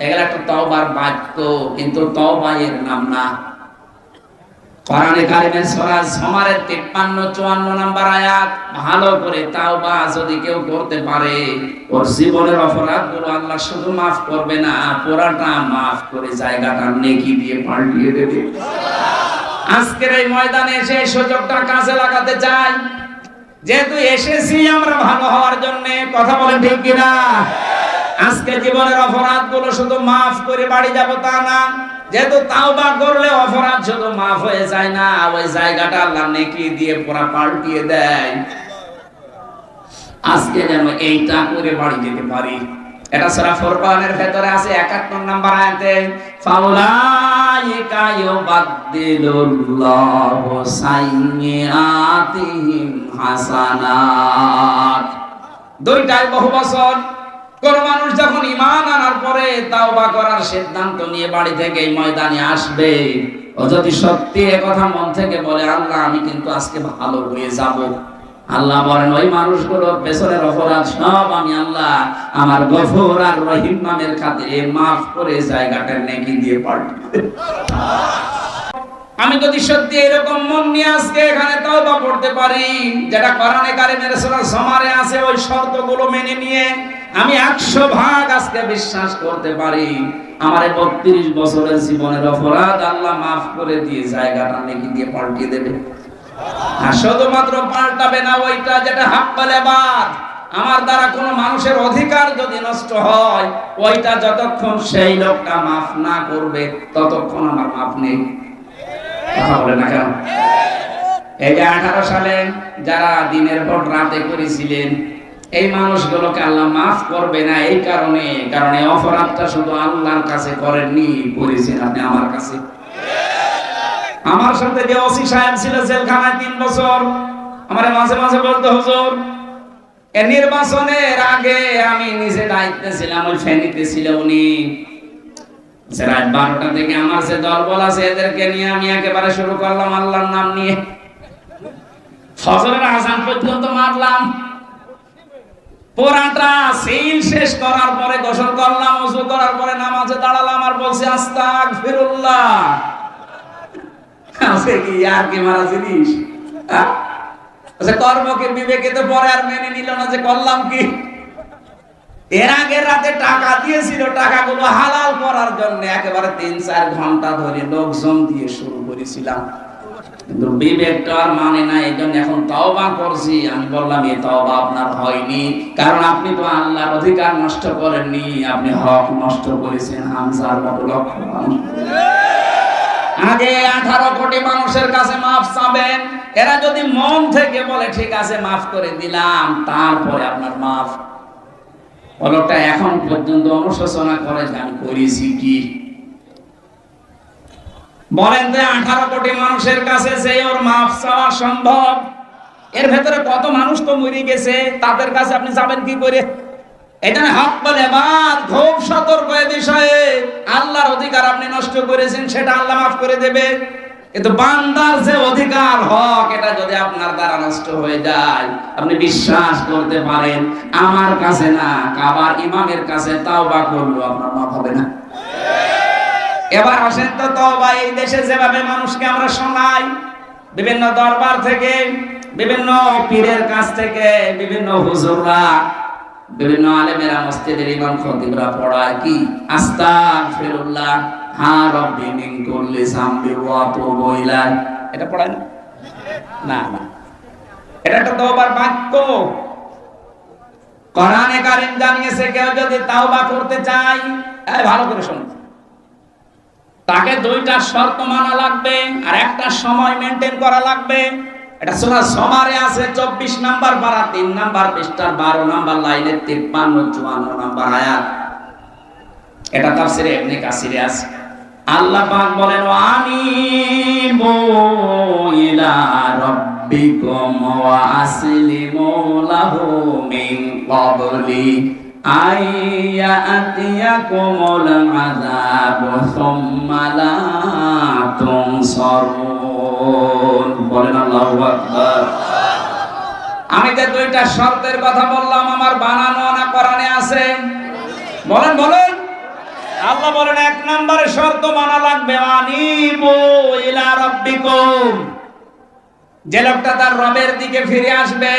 এগুলা একটা তাওবার বাক্য, কিন্তু তাওবা এর নাম না। কোরআনে কারিমের সূরা জুমারের 53-54 নাম্বার আয়াত, ভালো করে তাওবা যদি কেউ করতে পারে, ওর জীবনের অপরাধগুলো আল্লাহ শুধু মাফ করবে না, পুরাটা মাফ করে জায়গাটা নেকি দিয়ে পাল্টিয়ে দেবে। আজকের এই ময়দানে এসে সুযোগটা কাজে লাগাতে চাই। যেহেতু এসেছি আমরা ভালো হওয়ার জন্য, কথা বলেন ঠিক কিনা? আজকে জীবনের অপরাধগুলো শুধু মাফ করে বাড়ি যাব তা না। যেহেতু তাওবা করলে অপরাধ শুধু মাফ হয়ে যায় না, ওই জায়গাটা আল্লাহ নেকি দিয়ে পুরা পাল্টিয়ে দেয়। আজকে যেন এইটা করে বাড়ি যেতে পারি। এটা সূরা ফুরকানের ভেতরে আছে 71 নাম্বার আয়াতে, ফাউলাইকা ইউবাদদিলুল্লাহু সাইয়্যাতিহিম হাসানাত। দুইটাই বহু বছর। কোন মানুষ যখন ঈমান আনার পরে তাওবা করার সিদ্ধান্ত নিয়ে বাড়ি থেকে এই ময়দানে আসবে, ও যদি সত্যি এই কথা মন থেকে বলে, আল্লাহ আমি কিন্তু আজকে ভালো হয়ে যাব, আল্লাহ বলেন ওই মানুষগুলোর পেছনের অপরাধ সব আমি আল্লাহ আমার গফুর আর রহিম নামের খাতিরে মাফ করে জায়গাটা নেকি দিয়ে পাল্টিয়ে দেব। আমি যদি সত্যি এরকম মন নিয়ে আজকে এখানে তাওবা পড়তে পারি, যেটা কোরআনে কারিমের সূরা জুমারে আছে, ওই শর্তগুলো মেনে নিয়ে আমি 100% আজকে বিশ্বাস করতে পারি আমার 32 বছরের জীবনের অপরাধ আল্লাহ মাফ করে দিয়ে জায়গাটা নেকি দিয়ে পাল্টিয়ে দেবে। আর শুধুমাত্র পাল্টাবে না ওইটা যেটা হাক্কালে বাদ, আমার দ্বারা কোনো মানুষের অধিকার যদি নষ্ট হয়, ওইটা যতক্ষণ সেই লোকটা মাফ না করবে ততক্ষণ আমার মাফ নেই। কথা বলে না কেন? এই যে 18 সালে যারা দিনের ভোট রাতে করেছিলেন, এই মানুষগুলোকে আল্লাহ মাফ করবে না এই কারণে অপরাধটা শুধু আল্লাহর কাছে করেননি, করেছেন আপনি আমার কাছে। আমার সাথে যে ওসি সাহেব ছিল জেলখানায় 3 বছর, আমার মাঝে মাঝে বলতো, হুজুর এই নির্বাচনের আগে আমি নিজে দায়িত্বে ছিলাম, ওই ফেনীতে ছিল উনি, রাত 12টা থেকে আমার যে দলবল আছে এদেরকে নিয়ে আমি একেবারে শুরু করলাম আল্লাহর নাম নিয়ে, ফজরের আযান পর্যন্ত মারলাম, পুরাটা সিল শেষ করার পরে গোসল করলাম, ওযু করার পরে নামাজে দাঁড়ালাম আর বলছি আস্তাগফিরুল্লাহ। আছে কি আর কি মারা জিনিস? আচ্ছা, কর্মকে বিবেকে তো পরে আর মেনে নিল না যে করলাম কি। এর আগের রাতে টাকা দিয়েছিল, টাকাগুলো হালাল করার জন্য একেবারে 3-4 ঘন্টা ধরে লোকজন দিয়ে শুরু করেছিলাম, কিন্তু বিবেকটা আর মানে না। এই জন্য এখন তওবা করছি। আমি বললাম এই তওবা আপনার হয়নি, কারণ আপনি তো আল্লাহর অধিকার নষ্ট করেননি, আপনি হক নষ্ট করেছেন। হামজার মতো লক্ষ মানুষ। আগে 18 কোটি মানুষের কাছে মাফ চাবেন, এরা যদি মন থেকে বলে ঠিক আছে মাফ করে দিলাম, তারপরে আপনার মাফ। বলটা এখন পর্যন্ত অনুশোচনা করে যে আমি করেছি কি। বলেন যে 18 কোটি মানুষের কাছে যে ওর মাফ চাওয়া সম্ভব, এর ভেতরে কত মানুষ তো মরে গেছে, তাদের কাছে আপনি যাবেন কি করে? এটা হক বলে বাদ, খুব সতর্ক এই বিষয়ে। আল্লাহর অধিকার আপনি নষ্ট করেছেন, সেটা আল্লাহ মাফ করে দেবে, কিন্তু বান্দার যে অধিকার হক, এটা যদি আপনার দ্বারা নষ্ট হয়ে যায়, আপনি বিশ্বাস করতে পারেন আমার কাছে না, কাবার ইমামের কাছে তাওবা করলেও আপনার মাফ হবে না। এবার আসেন তো তওবা এই দেশে যেভাবে মানুষকে আমরা শোনাই, বিভিন্ন দরবার থেকে, বিভিন্ন পীরের কাছ থেকে, বিভিন্ন হুজুররা, বিভিন্ন আলেমেরা, মসজিদের ইমাম খতিবরা পড়ায় কি আস্তাগফিরুল্লাহ হা রাব্বি মিন কুল্লি যামবি ওয়া আতুবু ইলাইহি, এটা পড়ায় না? না না, এটা একটা তওবার বাক্য। কোরআনে কারীম জানিয়েছে কেউ যদি তাওবা করতে চায়, এই ভালো করে শুনুন, তাকে 2টা শর্ত মানা লাগবে আর একটা সময় মেইনটেইন করা লাগবে। এটা সূরা জুমারে আছে 24 নাম্বার পারা 3 নাম্বার পৃষ্ঠার 12 নাম্বার লাইনে 53-54 নাম্বার আয়াত। এটা তাফসীরে ইবনে কাসিরে আছে। আল্লাহ পাক বলেন আনিবু ইলা রাব্বিকুম ওয়া আসলিমু লাহু মিন ক্বাবলি আইয়াতিয়াকুমুল আযাবু সুম্মা লা তুনসারুন। বলেন আল্লাহু আকবার। আমি যে 2টা শর্তের কথা বললাম, আমার বানানো না কোরআনে আছে? বলেন বলেন। আল্লাহ বলেন 1 নম্বরে শর্ত মানা লাগবে আনিবু ইলা রাব্বিকুম, যে লোকটা তার রবের দিকে ফিরে আসবে,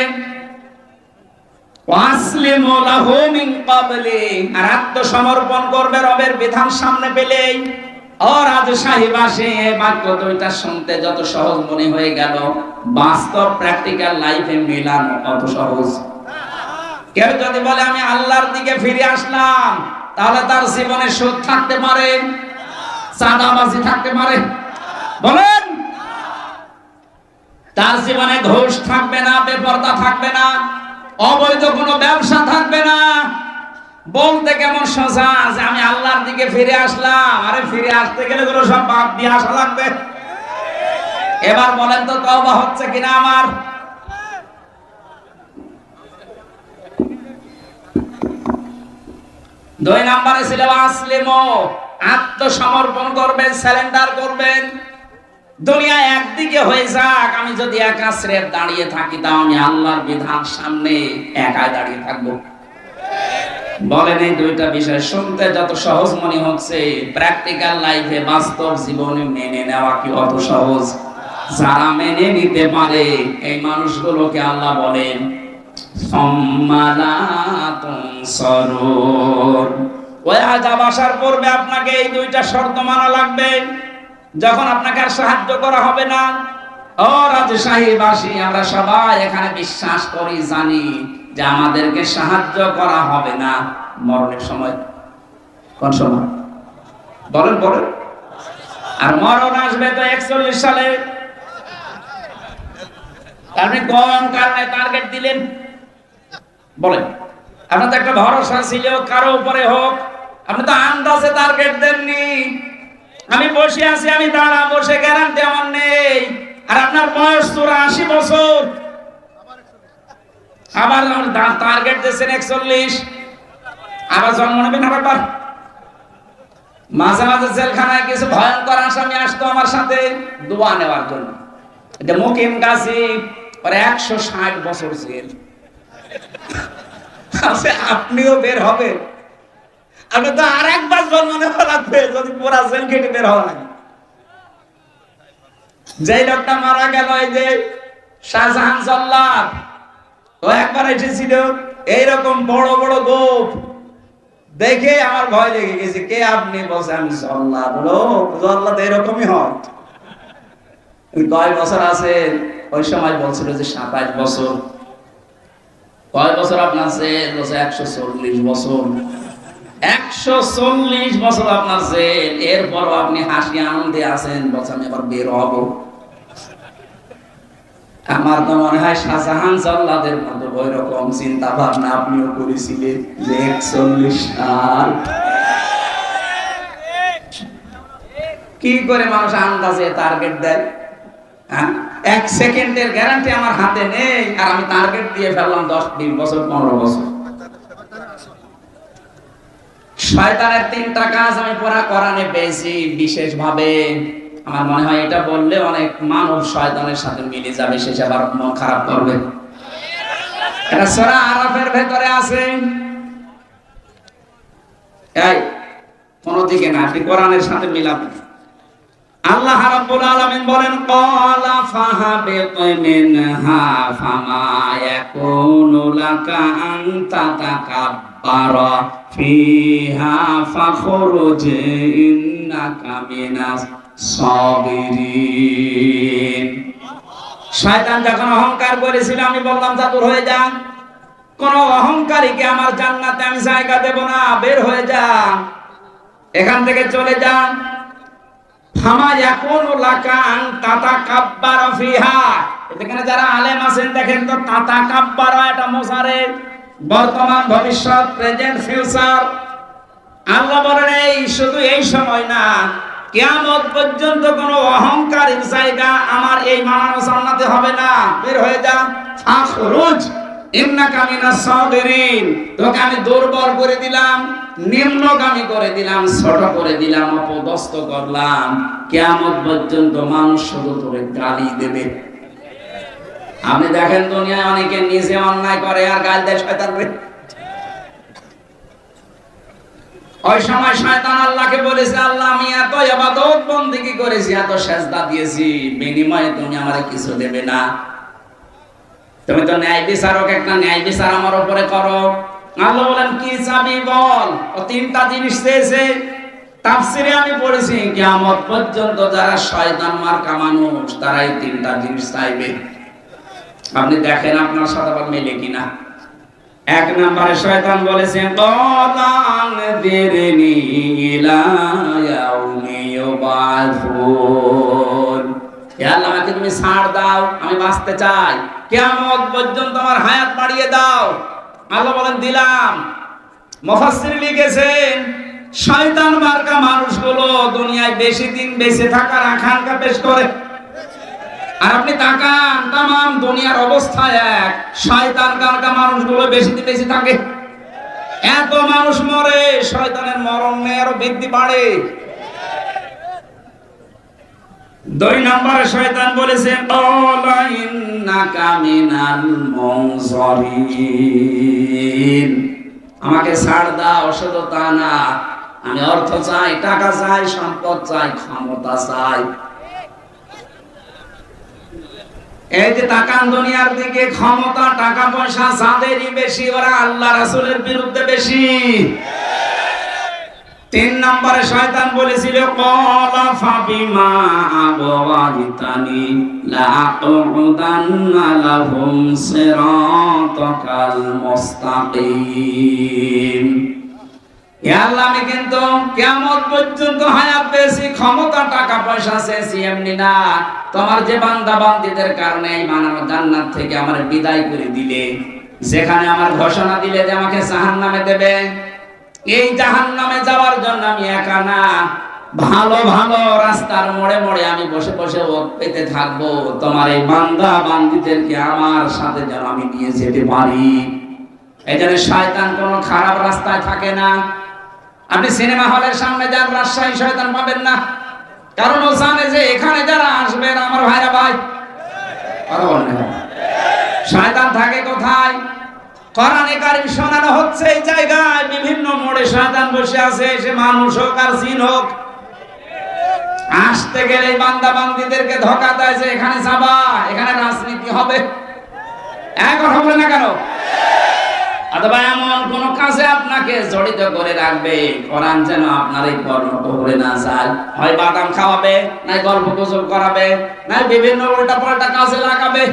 ওয়াসলিমু লাহু মিন ক্বাবলি, আর আত্মসমর্পণ করবে রবের বিধান সামনে পেলেই। ও রাজশাহীবাসী, মাত্র 2টা শুনতে যত সহজ মনে হয়ে গেল, বাস্তব প্র্যাকটিক্যাল লাইফে মেলানো অত সহজ। কেউ যদি বলে আমি আল্লাহর দিকে ফিরে আসলাম, তাহলে তার জীবনে সুদ থাকতে পারে, চাঁদাবাজি থাকতে পারে? বলেন। তার জীবনে ঘুষ থাকবে না, বেপরদা থাকবে না, অবৈধ কোনো ব্যবসা থাকবে না। বলতে কেমন সোজা যে আমি আল্লাহর দিকে ফিরে আসলাম, আরে ফিরে আসতে গেলে গুলো সব বাদ দিয়ে আসা লাগবে। এবার বলেন তো তওবা হচ্ছে কিনা আমার? দুই নম্বরে ছিল আসলিমু, আত্মসমর্পণ করবেন, সারেন্ডার করবেন। দুনিয়া একদিকে হয়ে যাক, আমি যদি একা স্রেফ দাঁড়িয়ে থাকি, তাও আমি আল্লাহর বিধান সামনে একাই দাঁড়িয়ে থাকবো। বলেন এই 2টা বিষয় শুনতে যত সহজ মনে হচ্ছে, প্র্যাকটিক্যাল লাইফে, বাস্তব জীবনে মেনে নেওয়া কি অত সহজ? যারা মেনে নিতে পারে এই মানুষগুলোকে আল্লাহ বলেন ওই আযাব আসার পূর্বে আপনাকে এই 2টা শর্ত মানা লাগবে, যখন আপনাকে আর সাহায্য করা হবে না। ও রাজশাহীবাসী, আমরা সবাই এখানে বিশ্বাস করি, জানি যে আমাদেরকে সাহায্য করা হবে না মরণের সময়। কোন সময়? বলেন বলেন। আর মরণ আসবে তো 41 সালে। আপনি কোন কারণে টার্গেট দিলেন? বলেন। আপনার তো একটা ভরসা ছিল কারো উপরে হোক, আপনি তো আন্দাজে টার্গেট দেননি। আমি বসে আছি, আমি দাঁড়া বসে, গ্যারান্টি আমার নেই। আর আপনার বয়স 84 বছর, আবার টার্গেট দিয়েছেন 41, আবার জন্ম নেবেন আরেকবার। মাঝে মাঝে জেলখানায় কিছু ভয়ঙ্কর আসামি আসতো আমার সাথে দোয়া নেওয়ার জন্য। এটা মুকিম গাজী, আর 160 বছর জেল। আপনিও বের হবেন, আপনি তো আর একবার জন্ম নেওয়া লাগবে যদি পুরা জেল কেটে বের হওয়া লাগে। যে লোকটা মারা গেল, এই যে শাহজাহান জল্লাদ, ও একবার এসেছিল এইরকম বড় বড় গোপ দেখে আমার ভয় লেগে গেছে। কে আপনি? বলছে আমি জল্লাদ। বলো জল্লাদ এরকমই হয়। কয় বছর আছে? ওই সময় বলছিল যে 27 বছর। কয় বছর আপনার জেল? বলছে 140 বছর। 140 বছর আপনার জেল, এরপরও আপনি হাসি আনন্দে আছেন। বলছে আমি আবার বের হব। আমার তো মনে হয় শাহজাহান জল্লাদের মতো ওই রকম চিন্তা ভাবনা আপনিও করেছিলেন যে 41 সাল। কি করে মানুষ আন্দাজে টার্গেট দেয়? এক সেকেন্ডের গ্যারান্টি আমার হাতে নেই, আর আমি টার্গেট দিয়ে ফেললাম 10, 20 বছর, 15 বছর। শয়তানের 3টা কাজ আমি পুরা কোরআনে পেয়েছি বিশেষ ভাবে। আমার মনে হয় এটা বললে অনেক মানুষ শয়তানের সাথে মিলে যাবে, সে আবার মন খারাপ করবে। এটা সূরা আরাফের ভেতরে আছে। এই কোন দিকে না, আপনি কোরআনের সাথে মিলাবেন। আল্লাহ রাব্বুল আলামিন বলেন ক্বালা ফাহাবিত মিনহা ফামা ইয়াকুনু লাকা আন তাতাকাব্বারা ফিহা ফাখরুজ ইন্নাকা মিনাস সাবিরিন। শয়তান যখন অহংকার করেছিল, আমি বললাম যা দূর হয়ে যা, কোন অহংকারীকে আমার জান্নাতে আমি জায়গা দেব না, বের হয়ে যা, এখান থেকে চলে যা। ফামা ইয়াকুনু লাকা আন তাতাকাব্বারা ফিহা, এখানে যারা আলেম আছেন দেখেন তো, তাতাকাব্বারা এটা মুসারের বর্তমান, ভবিষ্যৎ, প্রেজেন্ট, ফিউচার। আল্লাহ বলেন এই শুধু এই সময় না, কিয়ামত পর্যন্ত কোনো অহংকারীর জায়গা আমার এই মানানো জান্নাতে হবে না, বের হয়ে যা। ফাখরুজ ইন্নাকা মিনাস সাবিরিন, তোকে আমি দুর্বল করে দিলাম, নিম্নগামী করে দিলাম, ছোট করে দিলাম, অপদস্থ করলাম। কিয়ামত পর্যন্ত মানুষ শুধু তোরে গালি দেবে। আপনি দেখেন দুনিয়ায় অনেকে নিজে অন্যায় করে আর গাল দেয় শয়তানকে। ওই সময় শয়তান আল্লাহকে বলেছে, আল্লাহ আমি এত ইবাদত বন্দেগী করেছি, এত সেজদা দিয়েছি, বিনিময়ে তুমি আমারে কিছু দেবে না? তুমি তো ন্যায় বিচারক, একটা ন্যায় বিচার আমার উপরে করো। আল্লাহ বলেন কি চাবি বল। ও 3টা জিনিস চেয়েছে। তাফসিরে আমি পড়েছি কিয়ামত পর্যন্ত যারা শয়তান মার্কা মানুষ তারা এই 3টা জিনিস চাইবে। আপনি দেখেন আপনার সাথে আবার মেলে কিনা। 1 নম্বরে শয়তান বলেছে ক্বালান দিরনি ইলা ইয়াউমি ইউবাসুন, হে আল্লাহ আমাকে তুমি ছাড় দাও, আমি বাঁচতে চাই, কিয়ামত পর্যন্ত আমার হায়াত বাড়িয়ে দাও। আল্লাহ বলেন দিলাম। মুফাসসির লিখেছেন শয়তান মার্কা মানুষগুলো দুনিয়ায় বেশি দিন বেঁচে থাকার আকাঙ্ক্ষা পেশ করে। আর আপনি তাকান তামাম দুনিয়ার অবস্থা এক, শয়তান মার্কা মানুষগুলো বেশি দিন বেঁচে থাকে। এত মানুষ মরে, শয়তানের মরণ নেই, আরো বৃদ্ধি বাড়ে। 2 নম্বরে শয়তান বলেছে ক্বালা ইন্নাকা মিনাল মুনজারিন, আমাকে ছাড় দাও। শুধু তা না, আমি অর্থ চাই, টাকা চাই, সম্পদ চাই, ক্ষমতা চাই। এই যে তাকান দুনিয়ার দিকে, ক্ষমতা, টাকা পয়সা যাদেরই বেশি, ওরা আল্লাহ রাসূলের বিরুদ্ধে বেশি। 3 নম্বরে শয়তান বলেছিল ক্বালা ফাবিমা আবওয়াইতানি লাআকুদান্না লাহুম সিরাতাকাল মুস্তাকিম, হে আল্লাহ আমি কিন্তু কিয়ামত পর্যন্ত হায়াত পেয়েছি, ক্ষমতা, টাকা পয়সা চেয়েছি, এমনি না। তোমার যে বান্দা বান্দীদের কারণে এই মানব জান্নাত থেকে আমার বিদায় করে দিলে, যেখানে আমার ঘোষণা দিলে যে আমাকে জাহান্নামে দেবে, এই জাহান্নামে যাওয়ার জন্য আমি একা না, ভালো ভালো রাস্তার মোড়ে মোড়ে আমি বসে বসে ওত পেতে থাকবো, তোমার এই বান্দা বান্দীদেরকে আমার সাথে যেন আমি নিয়ে যেতে পারি। এই জন্য শয়তান কোনো খারাপ রাস্তায় থাকে না। আপনি সিনেমা হলের সামনে যান, রাজশাহী শয়তান পাবেন না, কারণ ও জানে যে এখানে যারা আসবেন আমার ভাইরা ভাই, কথা বলেন শয়তান থাকে কোথায়? কোরআনে কারীম শোনানো হচ্ছে এই জায়গায়, বিভিন্ন মোড়ে শয়তান বসে আছে, সে মানুষ হোক আর জিন হোক। আসতে গেলে বান্দা বান্দীদেরকে ধোঁকা দেয় যে এখানে যাবা, এখানে রাজনীতি হবে। কথা বলে না কেন? অথবা এমন কোন কাজে আপনাকে জড়িত করে রাখবে, কোরআন যেন আপনার এই কর্মকবরে না যায়। হয় বাদাম খাওয়াবে, নাই গল্প গুজব করাবে, নাই বিভিন্ন উল্টা পাল্টা কাজে লাগাবে।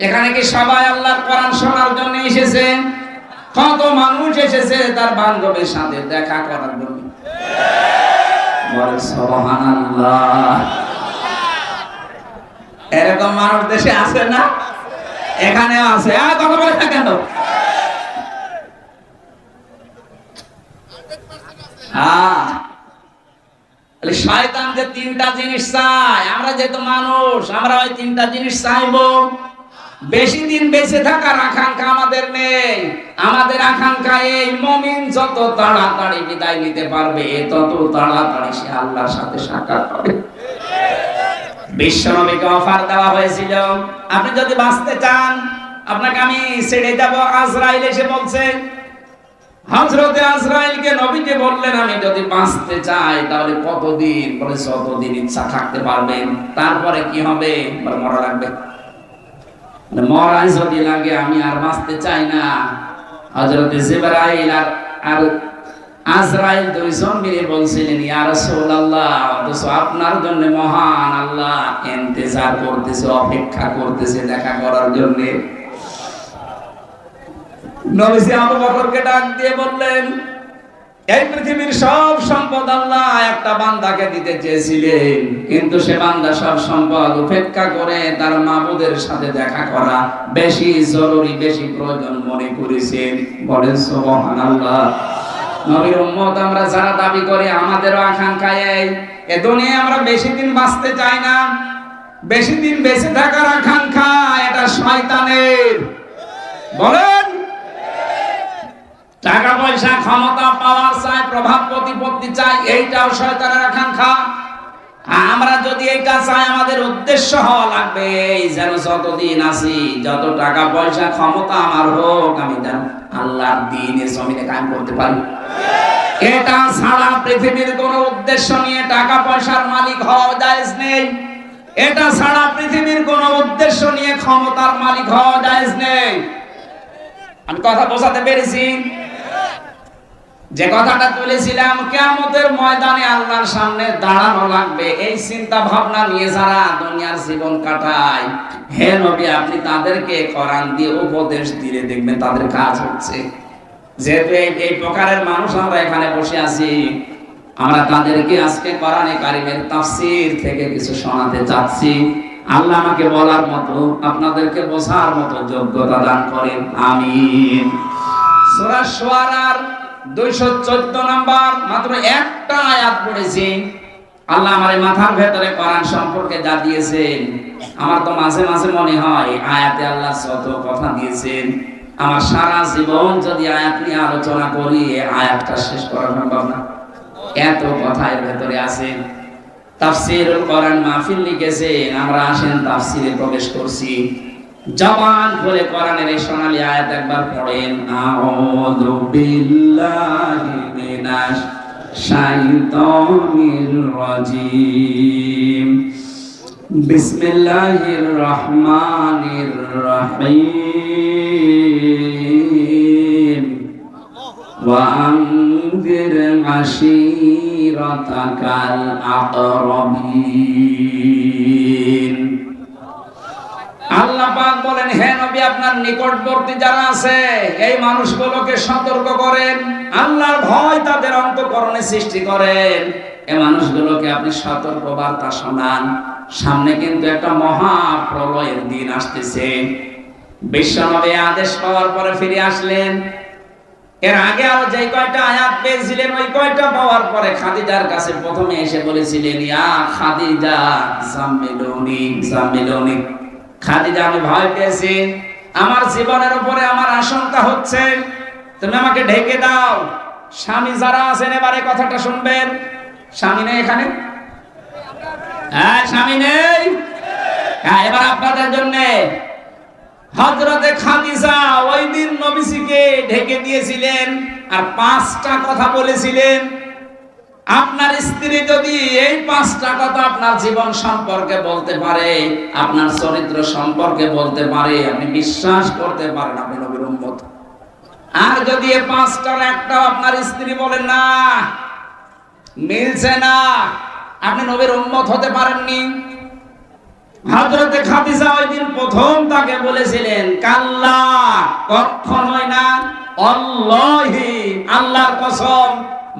এখানে কি সবাই আল্লাহর কোরআন শোনার জন্য এসেছে? কত মানুষ এসেছে তার বান্ধবীর সাথে দেখা করার জন্য। বলে সুবহানাল্লাহ। এরকম মানুষ দেশে আছে না? এখানেও আছে। কথা বলে না কেন? শয়তান যে তিনটা জিনিস চায়, আমরা যেহেতু মানুষ, আমরা ওই তিনটা জিনিস চাইবো। বেশি দিন বেঁচে থাকার আকাঙ্ক্ষা আমাদের নেই। আমাদের আকাঙ্ক্ষা এই, মুমিন যত তাড়াতাড়ি বিদায় নিতে পারবে তত তাড়াতাড়ি সে আল্লাহর সাথে সাক্ষাৎ পাবে। বিশ্বনবীকে অফার দেওয়া হয়েছিল, আপনি যদি বাঁচতে চান আপনাকে আমি ছেড়ে যাব। আজরাইল এসে বলছে, হযরতে আজরাইলকে নবীকে বললেন, আমি যদি বাঁচতে চাই তাহলে কতদিন? বলে যতদিন ইচ্ছা থাকতে পারবেন। তারপরে কি হবে? মরা লাগবে। মরাই যদি লাগে আমি আর বাঁচতে চাই না। হযরতে জিবরাইল আর আজরাইল দুইজন মিলে বলছিলেন, ইয়া রাসূলুল্লাহ, অথচ আপনার জন্য মহান আল্লাহ ইন্তজার করতেছে, অপেক্ষা করতেছে দেখা করার জন্য। নবীজি আবু বকরকে ডাক দিয়ে বললেন, এই পৃথিবীর সব সম্পদ আল্লাহ একটা বান্দাকে দিতে চেয়েছিলেন, কিন্তু সে বান্দা সব সম্পদ উপেক্ষা করে তার মাবুদের সাথে দেখা করা বেশি জরুরি, বেশি প্রয়োজন মনে করেছেন। বলেন সুবহানাল্লাহ। নবীর উম্মত আমরা যারা দাবি করি, আমাদেরও আকাঙ্ক্ষা এই, এ দুনিয়ায় আমরা বেশি দিন বাঁচতে চাই না। বেশি দিন বেঁচে থাকার আকাঙ্ক্ষা এটা শয়তানের। বলেন, টাকা পয়সা, ক্ষমতা, পাওয়ার চাই, প্রভাব প্রতিপত্তি চাই, এইটাও শয়তানের আকাঙ্ক্ষা। আমরা যদি এইটা চাই, আমাদের উদ্দেশ্য হওয়া লাগবে এই, যেন যতদিন আছি, যত টাকা পয়সা ক্ষমতা আমার হোক, আমি যেন আল্লাহর দ্বীনে জমিনে কায়েম করতে পারি। এটা ছাড়া পৃথিবীর কোন উদ্দেশ্য নিয়ে টাকা পয়সার মালিক হওয়া জায়েজ নেই। এটা ছাড়া পৃথিবীর কোন উদ্দেশ্য নিয়ে ক্ষমতার মালিক হওয়া জায়েজ নেই। আমি কথা বোঝাতে পেরেছি? যে কথাটা তুলেছিলাম, কিয়ামতের ময়দানে আল্লাহর সামনে দাঁড়ানো লাগবে, এই চিন্তা ভাবনা নিয়ে যারা দুনিয়ার জীবন কাটায়, হে নবী আপনি তাদেরকে কোরআন দিয়ে উপদেশ দিলে দেখবেন তাদের কাজ হচ্ছে। যেহেতু এই প্রকারের মানুষ আমরা এখানে বসে আছি, আমরা তাদেরকে আজকে কোরআনে কারিমের তাফসীর থেকে কিছু শোনাতে চাচ্ছি। আল্লাহ আমাকে বলার মতো, আপনাদেরকে বোঝার মতো যোগ্যতা দান করেন, আমিন। সূরা শুআরার 214 নম্বর মাত্র একটা আয়াত পড়েছি। আল্লাহ আমার মাথার ভেতরে কোরআন সম্পর্কে যা দিয়েছেন, আমার তো মাঝে মাঝে মনে হয় আয়াতে আল্লাহ যত কথা দিয়েছেন, আমার সারা জীবন যদি আয়াত নিয়ে আলোচনা করি আয়াতটা শেষ করা সম্ভব না, এত কথা এর ভেতরে আছে। তাফসীরুল কোরআন মাহফিল লিখেছেন, আমরা আসেন তাফসীরে প্রবেশ করছি। জবান খুলে কোরআনের এই সোনালী আয়াত একবার পড়েন, আউযু বিল্লাহি মিনাশ শাইতানির রাজীম, বিসমিল্লাহির রহমানির রহিম, ওয়া আনযির আশীরাতাকাল আকরাবিন। আল্লাহ পাক বলেন, হে নবী আপনার নিকটবর্তী যারা আছে এই মানুষগুলোকে সতর্ক করেন, আল্লাহর ভয় তাদের অন্তঃকরণে সৃষ্টি করেন। এই মানুষগুলোকে আপনি সতর্ক বার্তা শোনান, সামনে কিন্তু একটা মহা প্রলয়ের দিন আসতেছে। বিশ্বনবী আদেশ পাওয়ার পরে ফিরে আসলেন। এর আগে আরো যে কয়টা আয়াত পেয়েছিলেন, ওই কয়টা পাওয়ার পরে খাদিজার কাছে প্রথমে এসে বলেছিলেন, ইয়া খাদিজা জাম্মিলুনি জাম্মিলুনি, খাদিজা আমি ভয় পেয়েছি, আমার জীবনের উপরে আমার আশঙ্কা হচ্ছে, তুমি আমাকে ঢেকে দাও। স্বামী যারা আছেন এবারে কথাটা শুনবেন। স্বামী নেই এখানে? হ্যাঁ, স্বামী নেই। হ্যাঁ, এবার আপনাদের জন্য হযরতে খাদিজা ওই দিন নবীজিকে ঢেকে দিয়েছিলেন আর 5টা কথা বলেছিলেন। আপনার স্ত্রী যদি এই 5টা কথা আপনার জীবন সম্পর্কে বলতে পারে, আপনার চরিত্র সম্পর্কে বলতে পারে, আপনি বিশ্বাস করতে পারেন আপনি নবীর উম্মত। আর যদি এই 5টার একটাও আপনার স্ত্রী বলেন না, মিলছে না, আপনি নবীর উম্মত হতে পারেননি। হযরতে খাদিজা ওই দিন প্রথম তাকে বলেছিলেন, কাল্লা, কখনোই না, আল্লাহি, আল্লাহর কসম,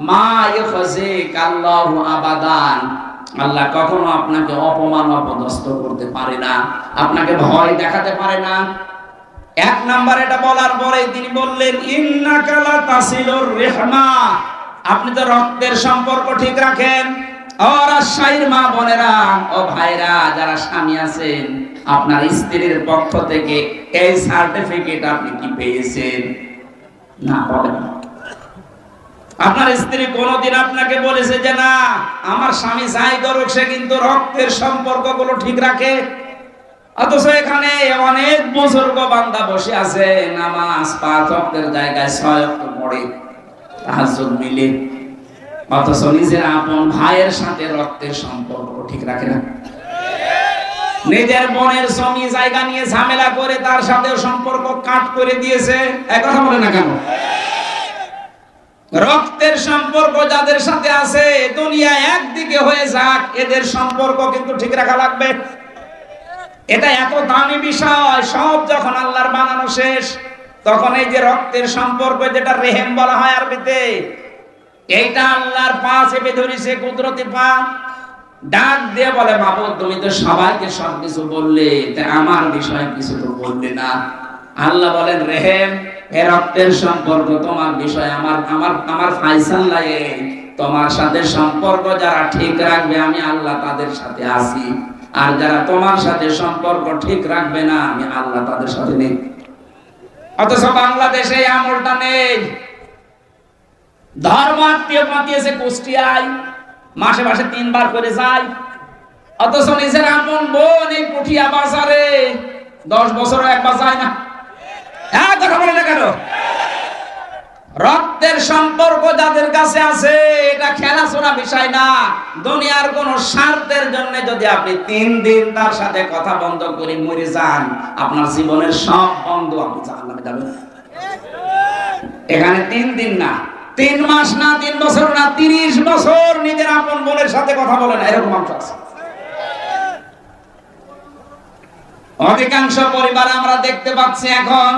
মা ইখজিক আল্লাহু আবাদান, আল্লাহ কখনো আপনাকে অপমান অপদস্থ করতে পারে না, আপনাকে ভয় দেখাতে পারে না। 1 নাম্বার এটা বলার পরে তিনি বললেন, ইন্নাকা লা তাসিলুর রিহমা, আপনি তো রক্তের সম্পর্ক ঠিক রাখেন। ও রাজশাহীর মা বোনেরা, ও ভাইরা যারা স্বামী আছেন, আপনার স্ত্রীর পক্ষ থেকে এই সার্টিফিকেট আপনি কি পেয়েছেন? না, বলেন। আপনার স্ত্রী কোনদিন আপনাকে বলেছে যে না আমার স্বামী যাই করুক সে কিন্তু রক্তের সম্পর্কগুলো ঠিক রাখে? অথচ এখানে অনেক বুজুর্গ বান্দা বসে আছে, নামাজ 5 ওয়াক্তের জায়গায় 6 ওয়াক্ত পড়ে, তাহাজ্জুদ মিলে, অথচ নিজের আপন ভাইয়ের সাথে রক্তের সম্পর্ক ঠিক রাখে না। নিজের বোনের জমি জায়গা নিয়ে ঝামেলা করে তার সাথেও সম্পর্ক কাট করে দিয়েছে। এক কথা বলে না কেন? রক্তের সম্পর্ক যাদের সাথে আছে, দুনিয়া একদিকে হয়ে যাক, এদের সম্পর্ক কিন্তু ঠিক রাখা লাগবে। এটা এত দামি বিষয়, সব যখন আল্লাহর বানানো শেষ, তখন এই যে রক্তের সম্পর্ক, যেটা রেহেম বলা হয় আরবিতে, এইটা আল্লাহর পা চেপে ধরেছে, কুদরতি পা। ডাক দিয়ে বলে, মাবুদ তুমি তো সবাইকে সবকিছু বললে, তা আমার বিষয়ে কিছু তো বললে না। আল্লাহ বলেন, রেহেম, এ রক্তের সম্পর্ক তোমার বিষয়, আমার ফায়সালা এই, তোমার সাথে সম্পর্ক যারা ঠিক রাখবে আমি আল্লাহ তাদের সাথে আছি, আর যারা তোমার সাথে সম্পর্ক ঠিক রাখবে না আমি আল্লাহ তাদের সাথে নেই। অথচ বাংলাদেশে এই আমলটা নেই। ধর্ম আত্মীয় পাঠিয়েছে কুষ্টিয়ায়, মাসে মাসে 3 বার করে যায়, অথচ নিজের আপন বোন এই পুঠিয়া বাজারে 10 বছর একবার যায় না। হ্যাঁ, কথা বলে না কেন? রক্তের সম্পর্ক যাদের কাছে আছে, এটা খেলাচোরা বিষয় না। দুনিয়ার কোন স্বার্থের জন্য যদি আপনি 3 দিন তার সাথে কথা বন্ধ করে মরে যান, আপনার জীবনের সব বন্ধ, আপনি জাহান্নামে যাবেন। এখানে 3 দিন না, 3 মাস না, 3 বছর না, 30 বছর নিজের আপন বোনের সাথে কথা বলে না, এরকম মানুষ আছে। অধিকাংশ পরিবারে আমরা দেখতে পাচ্ছি এখন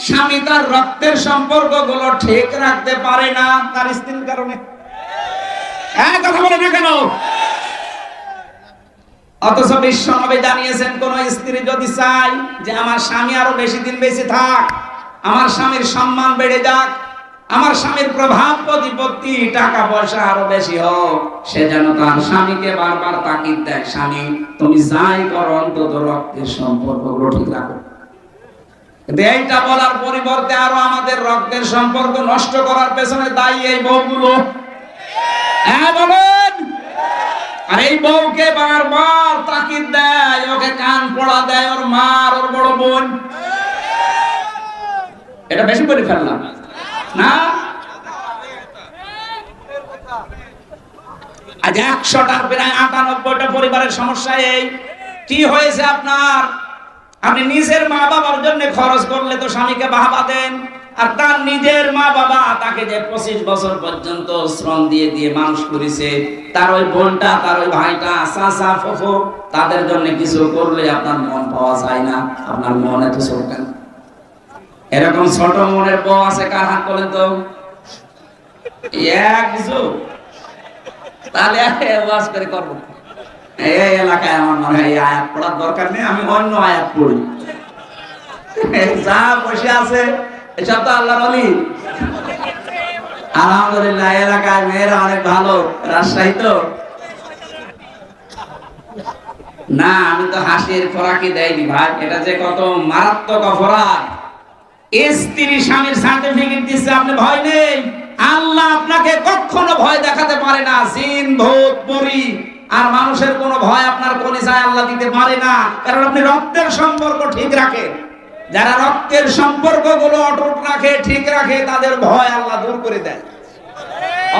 স্বামী তার রক্তের সম্পর্কগুলো ঠিক রাখতে পারে না তার স্ত্রীর কারণে। হ্যাঁ, কথা বলে না কেন? অথচ বিশ্বনবী জানিয়েছেন, কোন স্ত্রী যদি চায় যে আমার স্বামী আরো বেশি দিন বেঁচে থাক, আমার স্বামীর সম্মান বেড়ে যাক, আমার স্বামীর প্রভাব প্রতিপত্তি টাকা পয়সা আরো বেশি হোক, সে যেন তার স্বামীকে বারবার তাকিদ দেয়, স্বামী তুমি যাই করো অন্তত রক্তের সম্পর্কগুলো ঠিক রাখো। এইটা বলার পরিবর্তে আরো আমাদের রক্তের সম্পর্ক নষ্ট করার পেছনে দায়ী এই বউগুলো। হ্যাঁ বলেন। আর এই বউকে বারবার তাকিদ দেয়, ওকে কান পড়া দেয় ওর মা আর ওর বড় বোন। এটা বেশি করে ফেললাম না? আজ 100টার প্রায় 98টা পরিবারের সমস্যা এই। কি হয়েছে আপনার? আপনি নিজের মা বাবার জন্য খরচ করলে তো স্বামীকে বাহবা দেন, আর তার নিজের মা বাবা তাকে যে 25 বছর পর্যন্ত শ্রম দিয়ে দিয়ে মানুষ করেছে, তার ওই বোনটা, তার ওই ভাইটা, চাচা, ফুফু, তাদের জন্য কিছু করলে আপনার মন পাওয়া যায় না। আপনার মন এত ছোট কেন? এরকম ছোট মনের বউ আছে কার হাত বলেন তো? তাহলে ওয়াজ করে করবো। এই এলাকায় আমার মনে হয় আয়াত পড়ার দরকার নেই, আমি অন্য আয়াত পড়ি। যা বসে আছে এসব তো আল্লাহর ওলি। আলহামদুলিল্লাহ, এলাকায় মেয়েরা অনেক ভালো। রাজশাহী তো না, আমি তো হাসির খোরাকি দেয়নি ভাই, এটা যে কত মারাত্মক অপরাধ। স্ত্রী স্বামীর সার্টিফিকেট দিচ্ছে, আপনি ভয় নেই। আল্লাহ আপনাকে কখনো ভয় দেখাতে পারে না। জিন, ভূত, পরী আর মানুষের কোনো ভয় আপনার কলিজায় আল্লাহ দিতে পারে না, কারণ আপনি রক্তের সম্পর্ক ঠিক রাখেন। যারা রক্তের সম্পর্কগুলো অটুট রাখে, ঠিক রাখে, তাদের ভয় আল্লাহ দূর করে দেয়।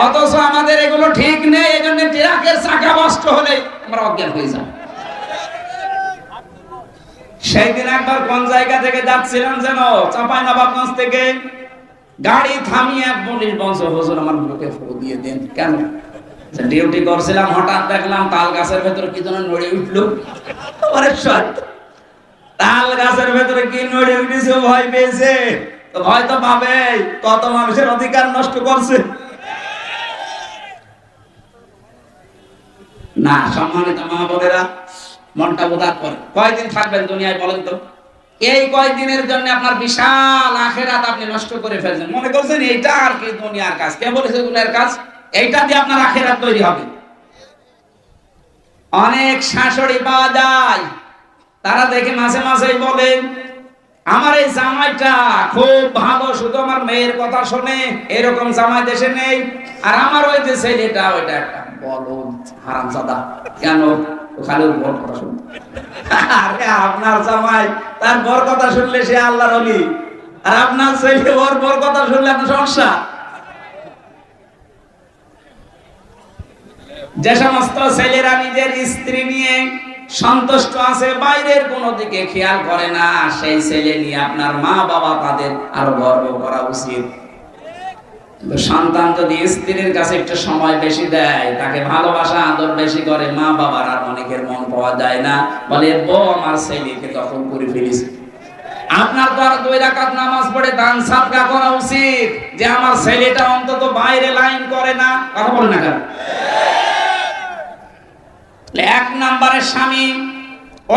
অথচ আমাদের এগুলো ঠিক নেই, এজন্য ট্রাকের চাকা নষ্ট হলে আমরা অজ্ঞান হয়ে যাই। সেই দিন একবার কোন জায়গা থেকে যাচ্ছিলাম যেন, চাঁপাইনবাবগঞ্জ থেকে, গাড়ি থামিয়ে পুলিশ বলছে, হুজুর আমার বুকে ফু দিয়ে দেন। কেন? ডিউটি করছিলাম, হঠাৎ দেখলাম তাল গাছের ভেতরে কি যেন নড়ে উঠলো। তাল গাছের ভেতরে কি নড়ে উঠেছে, ভয় পেয়েছে। তো ভয় তো পাবে, কত মানুষের অধিকার নষ্ট করছে না। সম্মানিত মা বোনেরা, মনটা উদার করে। কয়দিন থাকবেন দুনিয়ায় বলেন তো? এই কয়দিনের জন্য আপনার বিশাল আখেরাত আপনি নষ্ট করে ফেলছেন। মনে করছেন এইটা আর কি দুনিয়ার কাজ। কে বলেছে দুনিয়ার কাজ? এইটা দিয়ে আপনার আখেরাত তৈরি হবে। অনেক শাশুড়ি পাওয়া যায়, তারা দেখে মাঝে মাঝেই বলেন, আমার এই জামাইটা খুব ভালো, শুধু আমার মেয়ের কথা শোনে, এরকম জামাই দেশে নেই। আর আমার ওই যে ছেলেটা, ওইটা একটা বলদ হারামজাদা। কেন? খালি ওর বর কথা শুনতে। আরে আপনার জামাই তার বর কথা শুনলে সে আল্লাহর ওলি, আর আপনার ছেলে ওর বর কথা শুনলে আপনার সমস্যা। যে সমস্ত ছেলেরা নিজের স্ত্রী নিয়ে সন্তুষ্ট আছে, বাইরের কোনো দিকে খেয়াল করে না, সেই ছেলে নিয়ে আপনার মা বাবা তাদের আরো গর্ব করা উচিত। সন্তান যদি স্ত্রীর কাছে একটু সময় বেশি দেয়, তাকে ভালোবাসা আদর বেশি করে, মা বাবার আর অনেকের মন পাওয়া যায় না, বলে বউ আমার ছেলেকে দখল করে ফেলেছে। আপনার তো আর 2 রাকাত নামাজ পড়ে দান সাদকা করা উচিত, যে আমার ছেলেটা অন্তত বাইরে লাইন করে না। কথা বল না কেন? 1 নম্বরের স্বামী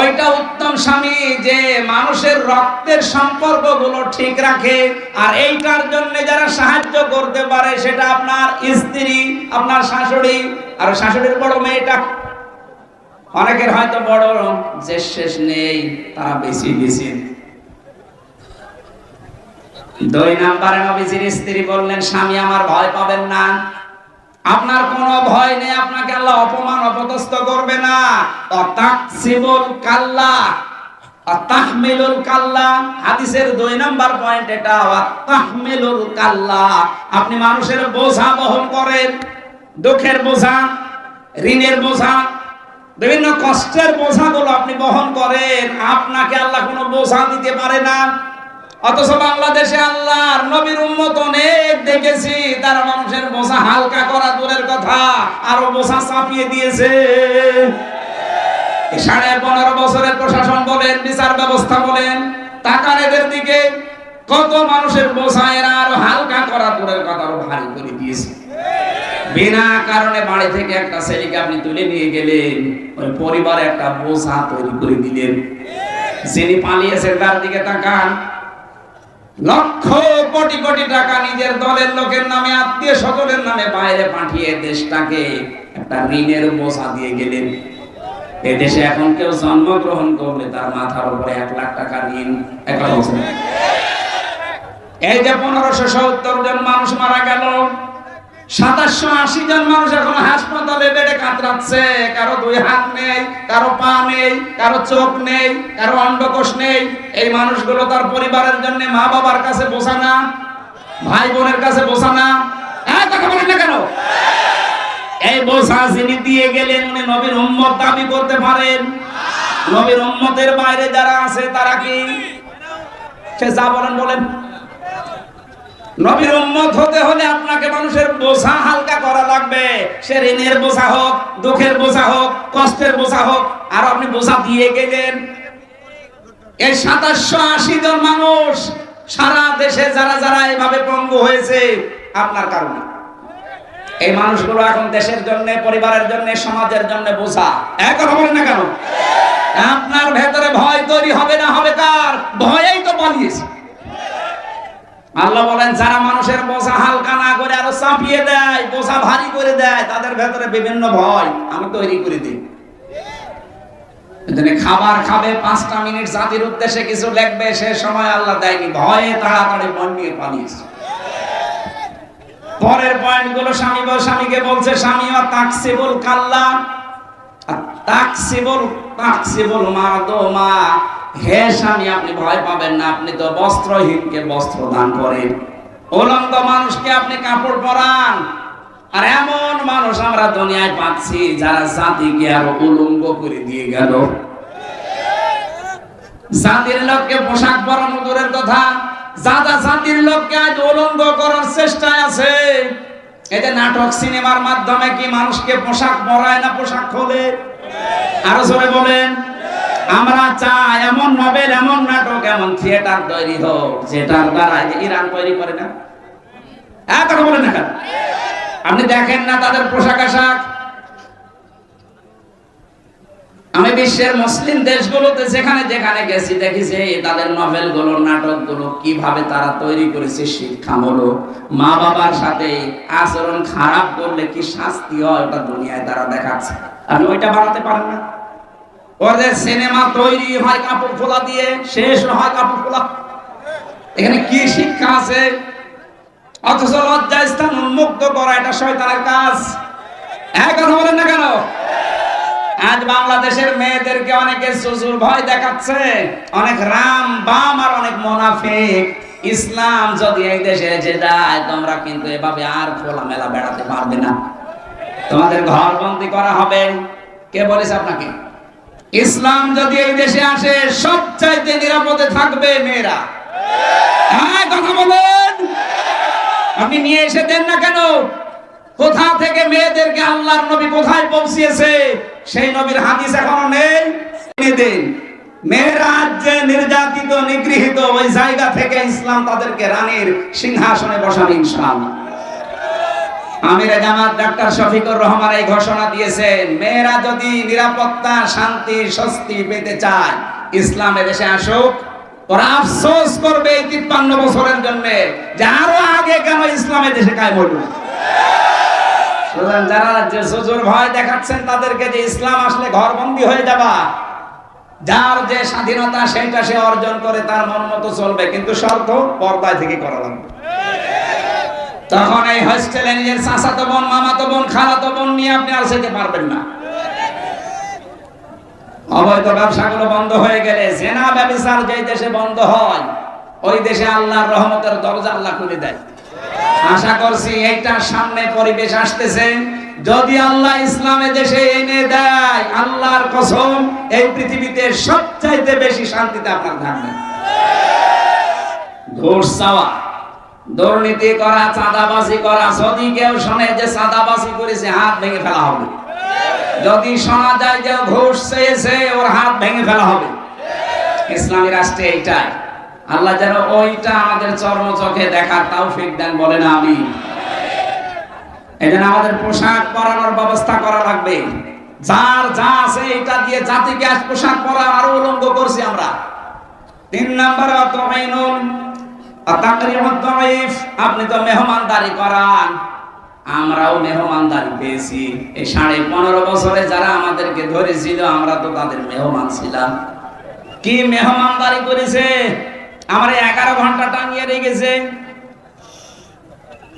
ওইটা উত্তম স্বামী, যে মানুষের রক্তের সম্পর্কগুলো ঠিক রাখে। আর এইটার জন্য যারা সাহায্য করতে পারে, সেটা আপনার স্ত্রী, আপনার শাশুড়ি, আর শাশুড়ির বড় মেয়েটা। অনেকের হয়তো বড় যে শেষ নেই, তারা বেশি বেশি। 2 নম্বরে নবীজির স্ত্রী বললেন, স্বামী আমার ভয় পাবেন না, আপনার কোনো ভয় নেই, আপনাকে আল্লাহ অপমান অপদস্থ করবে না। তাকসিবুল কাল্লা, তাহমিলুল কাল্লা, হাদিসের 2 নম্বর পয়েন্ট এটা। তাহমিলুল কাল্লা, আপনি মানুষের বোঝা বহন করেন, দুঃখের বোঝা, ঋণের বোঝা, বিভিন্ন কষ্টের বোঝাগুলো আপনি বহন করেন। আপনাকে আল্লাহ কোনো বোঝা দিতে পারে না। অথচ বাংলাদেশে আল্লাহর নবীর উম্মত অনেক দেখেছি, তারা মানুষের বোঝা হালকা করা দূরের কথা, আরো বোঝা চাপিয়ে দিয়েছে। 15.5 বছরের প্রশাসন বলেন, বিচার ব্যবস্থা বলেন, তাকান এদের দিকে, কত মানুষের বোঝা এরা আরো হালকা করা দূরের কথা আরো ভারী করে দিয়েছে। বিনা কারণে বাড়ি থেকে একটা ছেলেকে আপনি তুলে নিয়ে গেলেন, ওই পরিবারে একটা বোঝা তৈরি করে দিলেন। যিনি পালিয়েছেন তার দিকে তাকান, লক্ষ কোটি কোটি টাকা নিজের দলের লোকের নামে, আত্মীয় স্বজনের নামে বাইরে পাঠিয়ে দেশটাকে একটা ঋণের বোঝা দিয়ে গেলেন। এই দেশে এখন কেউ জন্মগ্রহণ করলে তার মাথার উপরে 1 লাখ টাকা ঋণ। এই যে 1570 জন মানুষ মারা গেল, 2780 জন মানুষ এখন হাসপাতালে বেডে কাতরাচ্ছে। কারো 2 হাত নেই, কারো পা নেই, কারো চোখ নেই, কারো অন্ডকোষ নেই। এই মানুষগুলো তার পরিবারের জন্য মা বাবার কাছে বোঝা না, ভাই বোনের কাছে বোঝা না। কথা বলেন না কেন? এই বোঝা যিনি দিয়ে গেলেন, উনি নবীর উম্মত দাবি করতে পারেন? নবীর উম্মতের বাইরে যারা আছে তারা কি? সে যা বলেন বলেন। নবীর উম্মত হতে হলে আপনাকে মানুষের বোঝা হালকা করা লাগবে। সে ঋণের বোঝা হোক, দুঃখের বোঝা হোক, কষ্টের বোঝা হোক, আর আপনি বোঝা দিয়ে গেলেন। এই 2780 জন মানুষ সারা দেশে যারা যারা এভাবে পঙ্গু হয়েছে আপনার কারণে। এই মানুষগুলো এখন দেশের জন্য, পরিবারের জন্য, সমাজের জন্য বোঝা। কথা বলেন না কেন? আপনার ভেতরে ভয় তৈরি হবে না, হবে কার? ভয়েই তো পালিয়েছে। আল্লাহ বলেন, যারা মানুষের বোঝা হালকা না করে আরো চাপিয়ে দেয়, বোঝা ভারী করে দেয়, তাদের ভেতরে বিভিন্ন ভয় আমি তৈরি করে দিই। খাবার খাবে, 5টা মিনিট জাতির উদ্দেশ্যে কিছু লিখবে, সে সময় আল্লাহ দেয়নি, ভয়ে তাড়াতাড়ি মন নিয়ে পালিয়েছে। পরের পয়েন্ট গুলো স্বামীকে বলছে, স্বামী তাকসিবুল কাল্লা, তাকসিবুল মাদুমা, হে স্বামী আপনি ভয় পাবেন না, আপনি তো বস্ত্রহীনকে বস্ত্র দান করেন, উলঙ্গ মানুষকে আপনি কাপড় পরান। আর এমন মানুষ আমরা দুনিয়ায় পাচ্ছি যারা জাতিকে আরো উলঙ্গ করে দিয়ে গেল। জাতির লোককে পোশাক পরানো দূরের কথা, জাতির লোককে আজ উলঙ্গ করার চেষ্টায় আছে। এই যে নাটক সিনেমার মাধ্যমে কি মানুষকে পোশাক পরায় না পোশাক খোলে? আরো জোরে বলেন। আমরা চাই এমন নভেল, এমন নাটক, এমন থিয়েটার তৈরি হোক যেটার দ্বারা ইরান তৈরি করে না, কথা বলেন না কেন? আপনি দেখেন না তাদের পোশাক আশাক? আমি বিশ্বের মুসলিম দেশগুলোতে যেখানে যেখানে গেছি দেখেছি তাদের নভেল গুলো, নাটক গুলো কিভাবে তারা তৈরি করেছে শিক্ষামূলক। মা বাবার সাথে আচরণ খারাপ করলে কি শাস্তি হয় ওটা দুনিয়ায় তারা দেখাচ্ছে। আপনি ওইটা বানাতে পারেন না। ওদের সিনেমা তৈরি হয় কাপড় খোলা দিয়ে, শেষ হয় কাপড় খোলা। এখানে কি শিক্ষা আছে? অথচ লজ্জাস্থান উন্মুক্ত করা এটা শয়তানের কাজ। কথা বলেন না কেন? আজ বাংলাদেশের মেয়েদেরকে অনেকে সুজুর ভয় দেখাচ্ছে, অনেক রাম বাম আর অনেক মুনাফিক। ইসলাম যদি এই দেশে এসে যায় তোমরা কিন্তু এভাবে আর খোলামেলা বেড়াতে পারবে না, তোমাদের ঘর বন্দি করা হবে। কে বলেছে আপনাকে? ইসলাম যদি এই দেশে আসে সবচাইতে নিরাপদে থাকবে মেয়েরা। কথা বলেন। আপনি নিয়ে এসে দেন না কেন? কোথা থেকে মেয়েদেরকে আল্লাহর নবী কোথায় পৌঁছিয়েছে সেই নবীর হাদিস এখনো নেই? দিন মেয়েরা যে নির্যাতিত নিগৃহীত ওই জায়গা থেকে ইসলাম তাদেরকে রানীর সিংহাসনে বসাবে ইনশাআল্লাহ। আমিরে জামাত ডাক্তার শফিকুর রহমান এই ঘোষণা দিয়েছেন, মেয়েরা যদি নিরাপত্তা, শান্তি, স্বস্তি পেতে চায় ইসলাম এদেশে আসুক। ওরা আফসোস করবে এই 53 বছরের জন্য যে আরো আগে কেন ইসলামের দেশে কায়েম হলো। যারা যে সুজুর ভয় দেখাচ্ছেন তাদেরকে যে ইসলাম আসলে ঘরবন্দি হয়ে যাবা, যার যে স্বাধীনতা সেটা সে অর্জন করে তার মন মতো চলবে, কিন্তু শর্ত পর্দায় থেকে করা লাগবে। তখন এই হোস্টেলে নিজের চাচাতো বোন, মামাতো বোন, খালাতো বোন নিয়ে আপনি আর যেতে পারবেন না। অবৈধ ব্যবসাগুলো বন্ধ হয়ে গেলে, জেনা ব্যভিচার যেই দেশে বন্ধ হয় ওই দেশে আল্লাহর রহমতের দরজা আল্লাহ খুলে দেয়। আশা করছি এইটার সামনে পরিবেশ আসতেছে, যদি আল্লাহ ইসলামে দেশে এনে দেয় আল্লাহর কসম এই পৃথিবীতে সবচাইতে বেশি শান্তিতে আপনার থাকবেন। ঘুষ চাওয়া, দুর্নীতি করা, চাঁদাবাজি করা, যদি কেউ শোনে যে চাঁদাবাজি করেছে হাত ভেঙে ফেলা হবে। যদি শোনা যায় যে ঘুষ চেয়েছে ওর হাত ভেঙে ফেলা হবে। ইসলামী রাষ্ট্রে এইটাই। আল্লাহ যেন ওইটা আমাদের চর্ম চোখে দেখার তৌফিক দেন, বলেন আমিন। এজন্য আমাদের পোশাক পরানোর ব্যবস্থা করা লাগবে। যার যা আছে এটা দিয়ে জাতিকে আজ পোশাক পরা আরো উলঙ্গ করছি আমরা। 3 নম্বরে আপনি তো মেহমানদারি করান, আমরাও মেহমানদারি পেয়েছি। এই 15.5 বছরে যারা আমাদেরকে ধরেছিল আমরা তো তাদের মেহমান ছিলাম। কি মেহমানদারি করেছে? আমার 11 ঘন্টা টানিয়ে রেখেছে,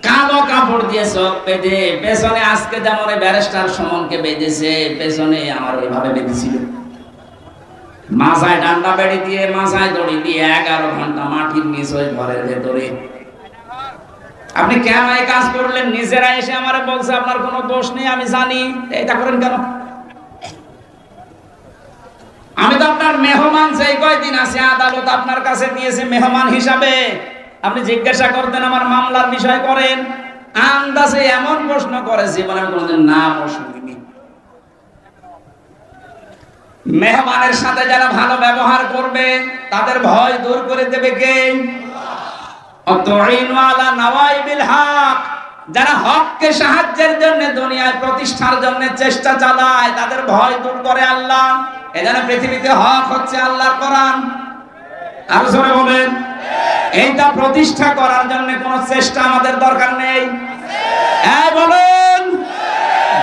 কালো কাপড় দিয়ে চোখ বেঁধে, পেছনে আজকে যেমন ব্যারিস্টার সুমনকে বেঁধেছে পেছনে আমার ওইভাবে বেঁধেছিল। মাথায় ডান্ডা বেড়ি দিয়ে, মাথায় দড়ি দিয়ে 11 ঘন্টা মাটির নিচ ওই ঘরের ভেতরে। আপনি কেন এই কাজ করলেন? নিজেরা এসে আমারে বলছে আপনার কোনো দোষ নেই, আমি জানি, এটা করেন কেন? আমি তো আপনার মেহমান, সেই কয়দিন আছে আদালত আপনার কাছে দিয়েছে মেহমান হিসাবে। আপনি জিজ্ঞাসা করতেন আমার মামলার বিষয় করেন। আন্দাজে এমন প্রশ্ন করে জীবনে আমি কোনোদিন নাম শুনিনি। মেহমানের সাথে যারা ভালো ব্যবহার করবে তাদের ভয় দূর করে দেবে কে? যারা হককে সাহায্যের জন্য, দুনিয়ায় প্রতিষ্ঠার জন্য চেষ্টা চালায় তাদের ভয় দূর করে আল্লাহ। এজন্য পৃথিবীতে হক হচ্ছে আল্লাহর কোরআন। আর জোরে বলেন, এইটা প্রতিষ্ঠা করার জন্য কোন চেষ্টা আমাদের দরকার নেই। বলুন,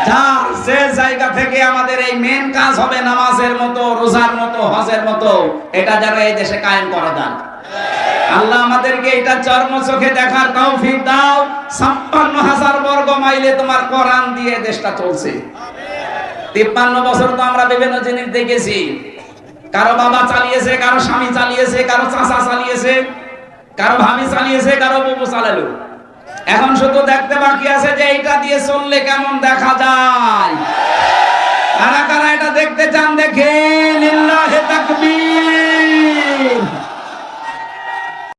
যার যে জায়গা থেকে আমাদের এই মেন কাজ হবে নামাজের মতো, রোজার মতো, হজের মতো, এটা যেন এই দেশে কায়েম করা যায়। আল্লাহ আমাদেরকে এটা চর্ম চোখে দেখার তৌফিক দাও। 56,000 বর্গ মাইলে তোমার কোরআন দিয়ে দেশটা চলছে। 53 বছর তো আমরা বিভিন্ন জিনিস দেখেছি। কারো বাবা চালিয়েছে, কারো স্বামী চালিয়েছে, কারো চাচা চালিয়েছে, কারো ভাবি চালিয়েছে, কারো বুবু চালালো। এখন শুধু দেখতে বাকি আছে যে এইটা দিয়ে চললে কেমন দেখা যায়। কারা কারা এটা দেখতে চান? দেখে লিল্লাহে তাকবীর।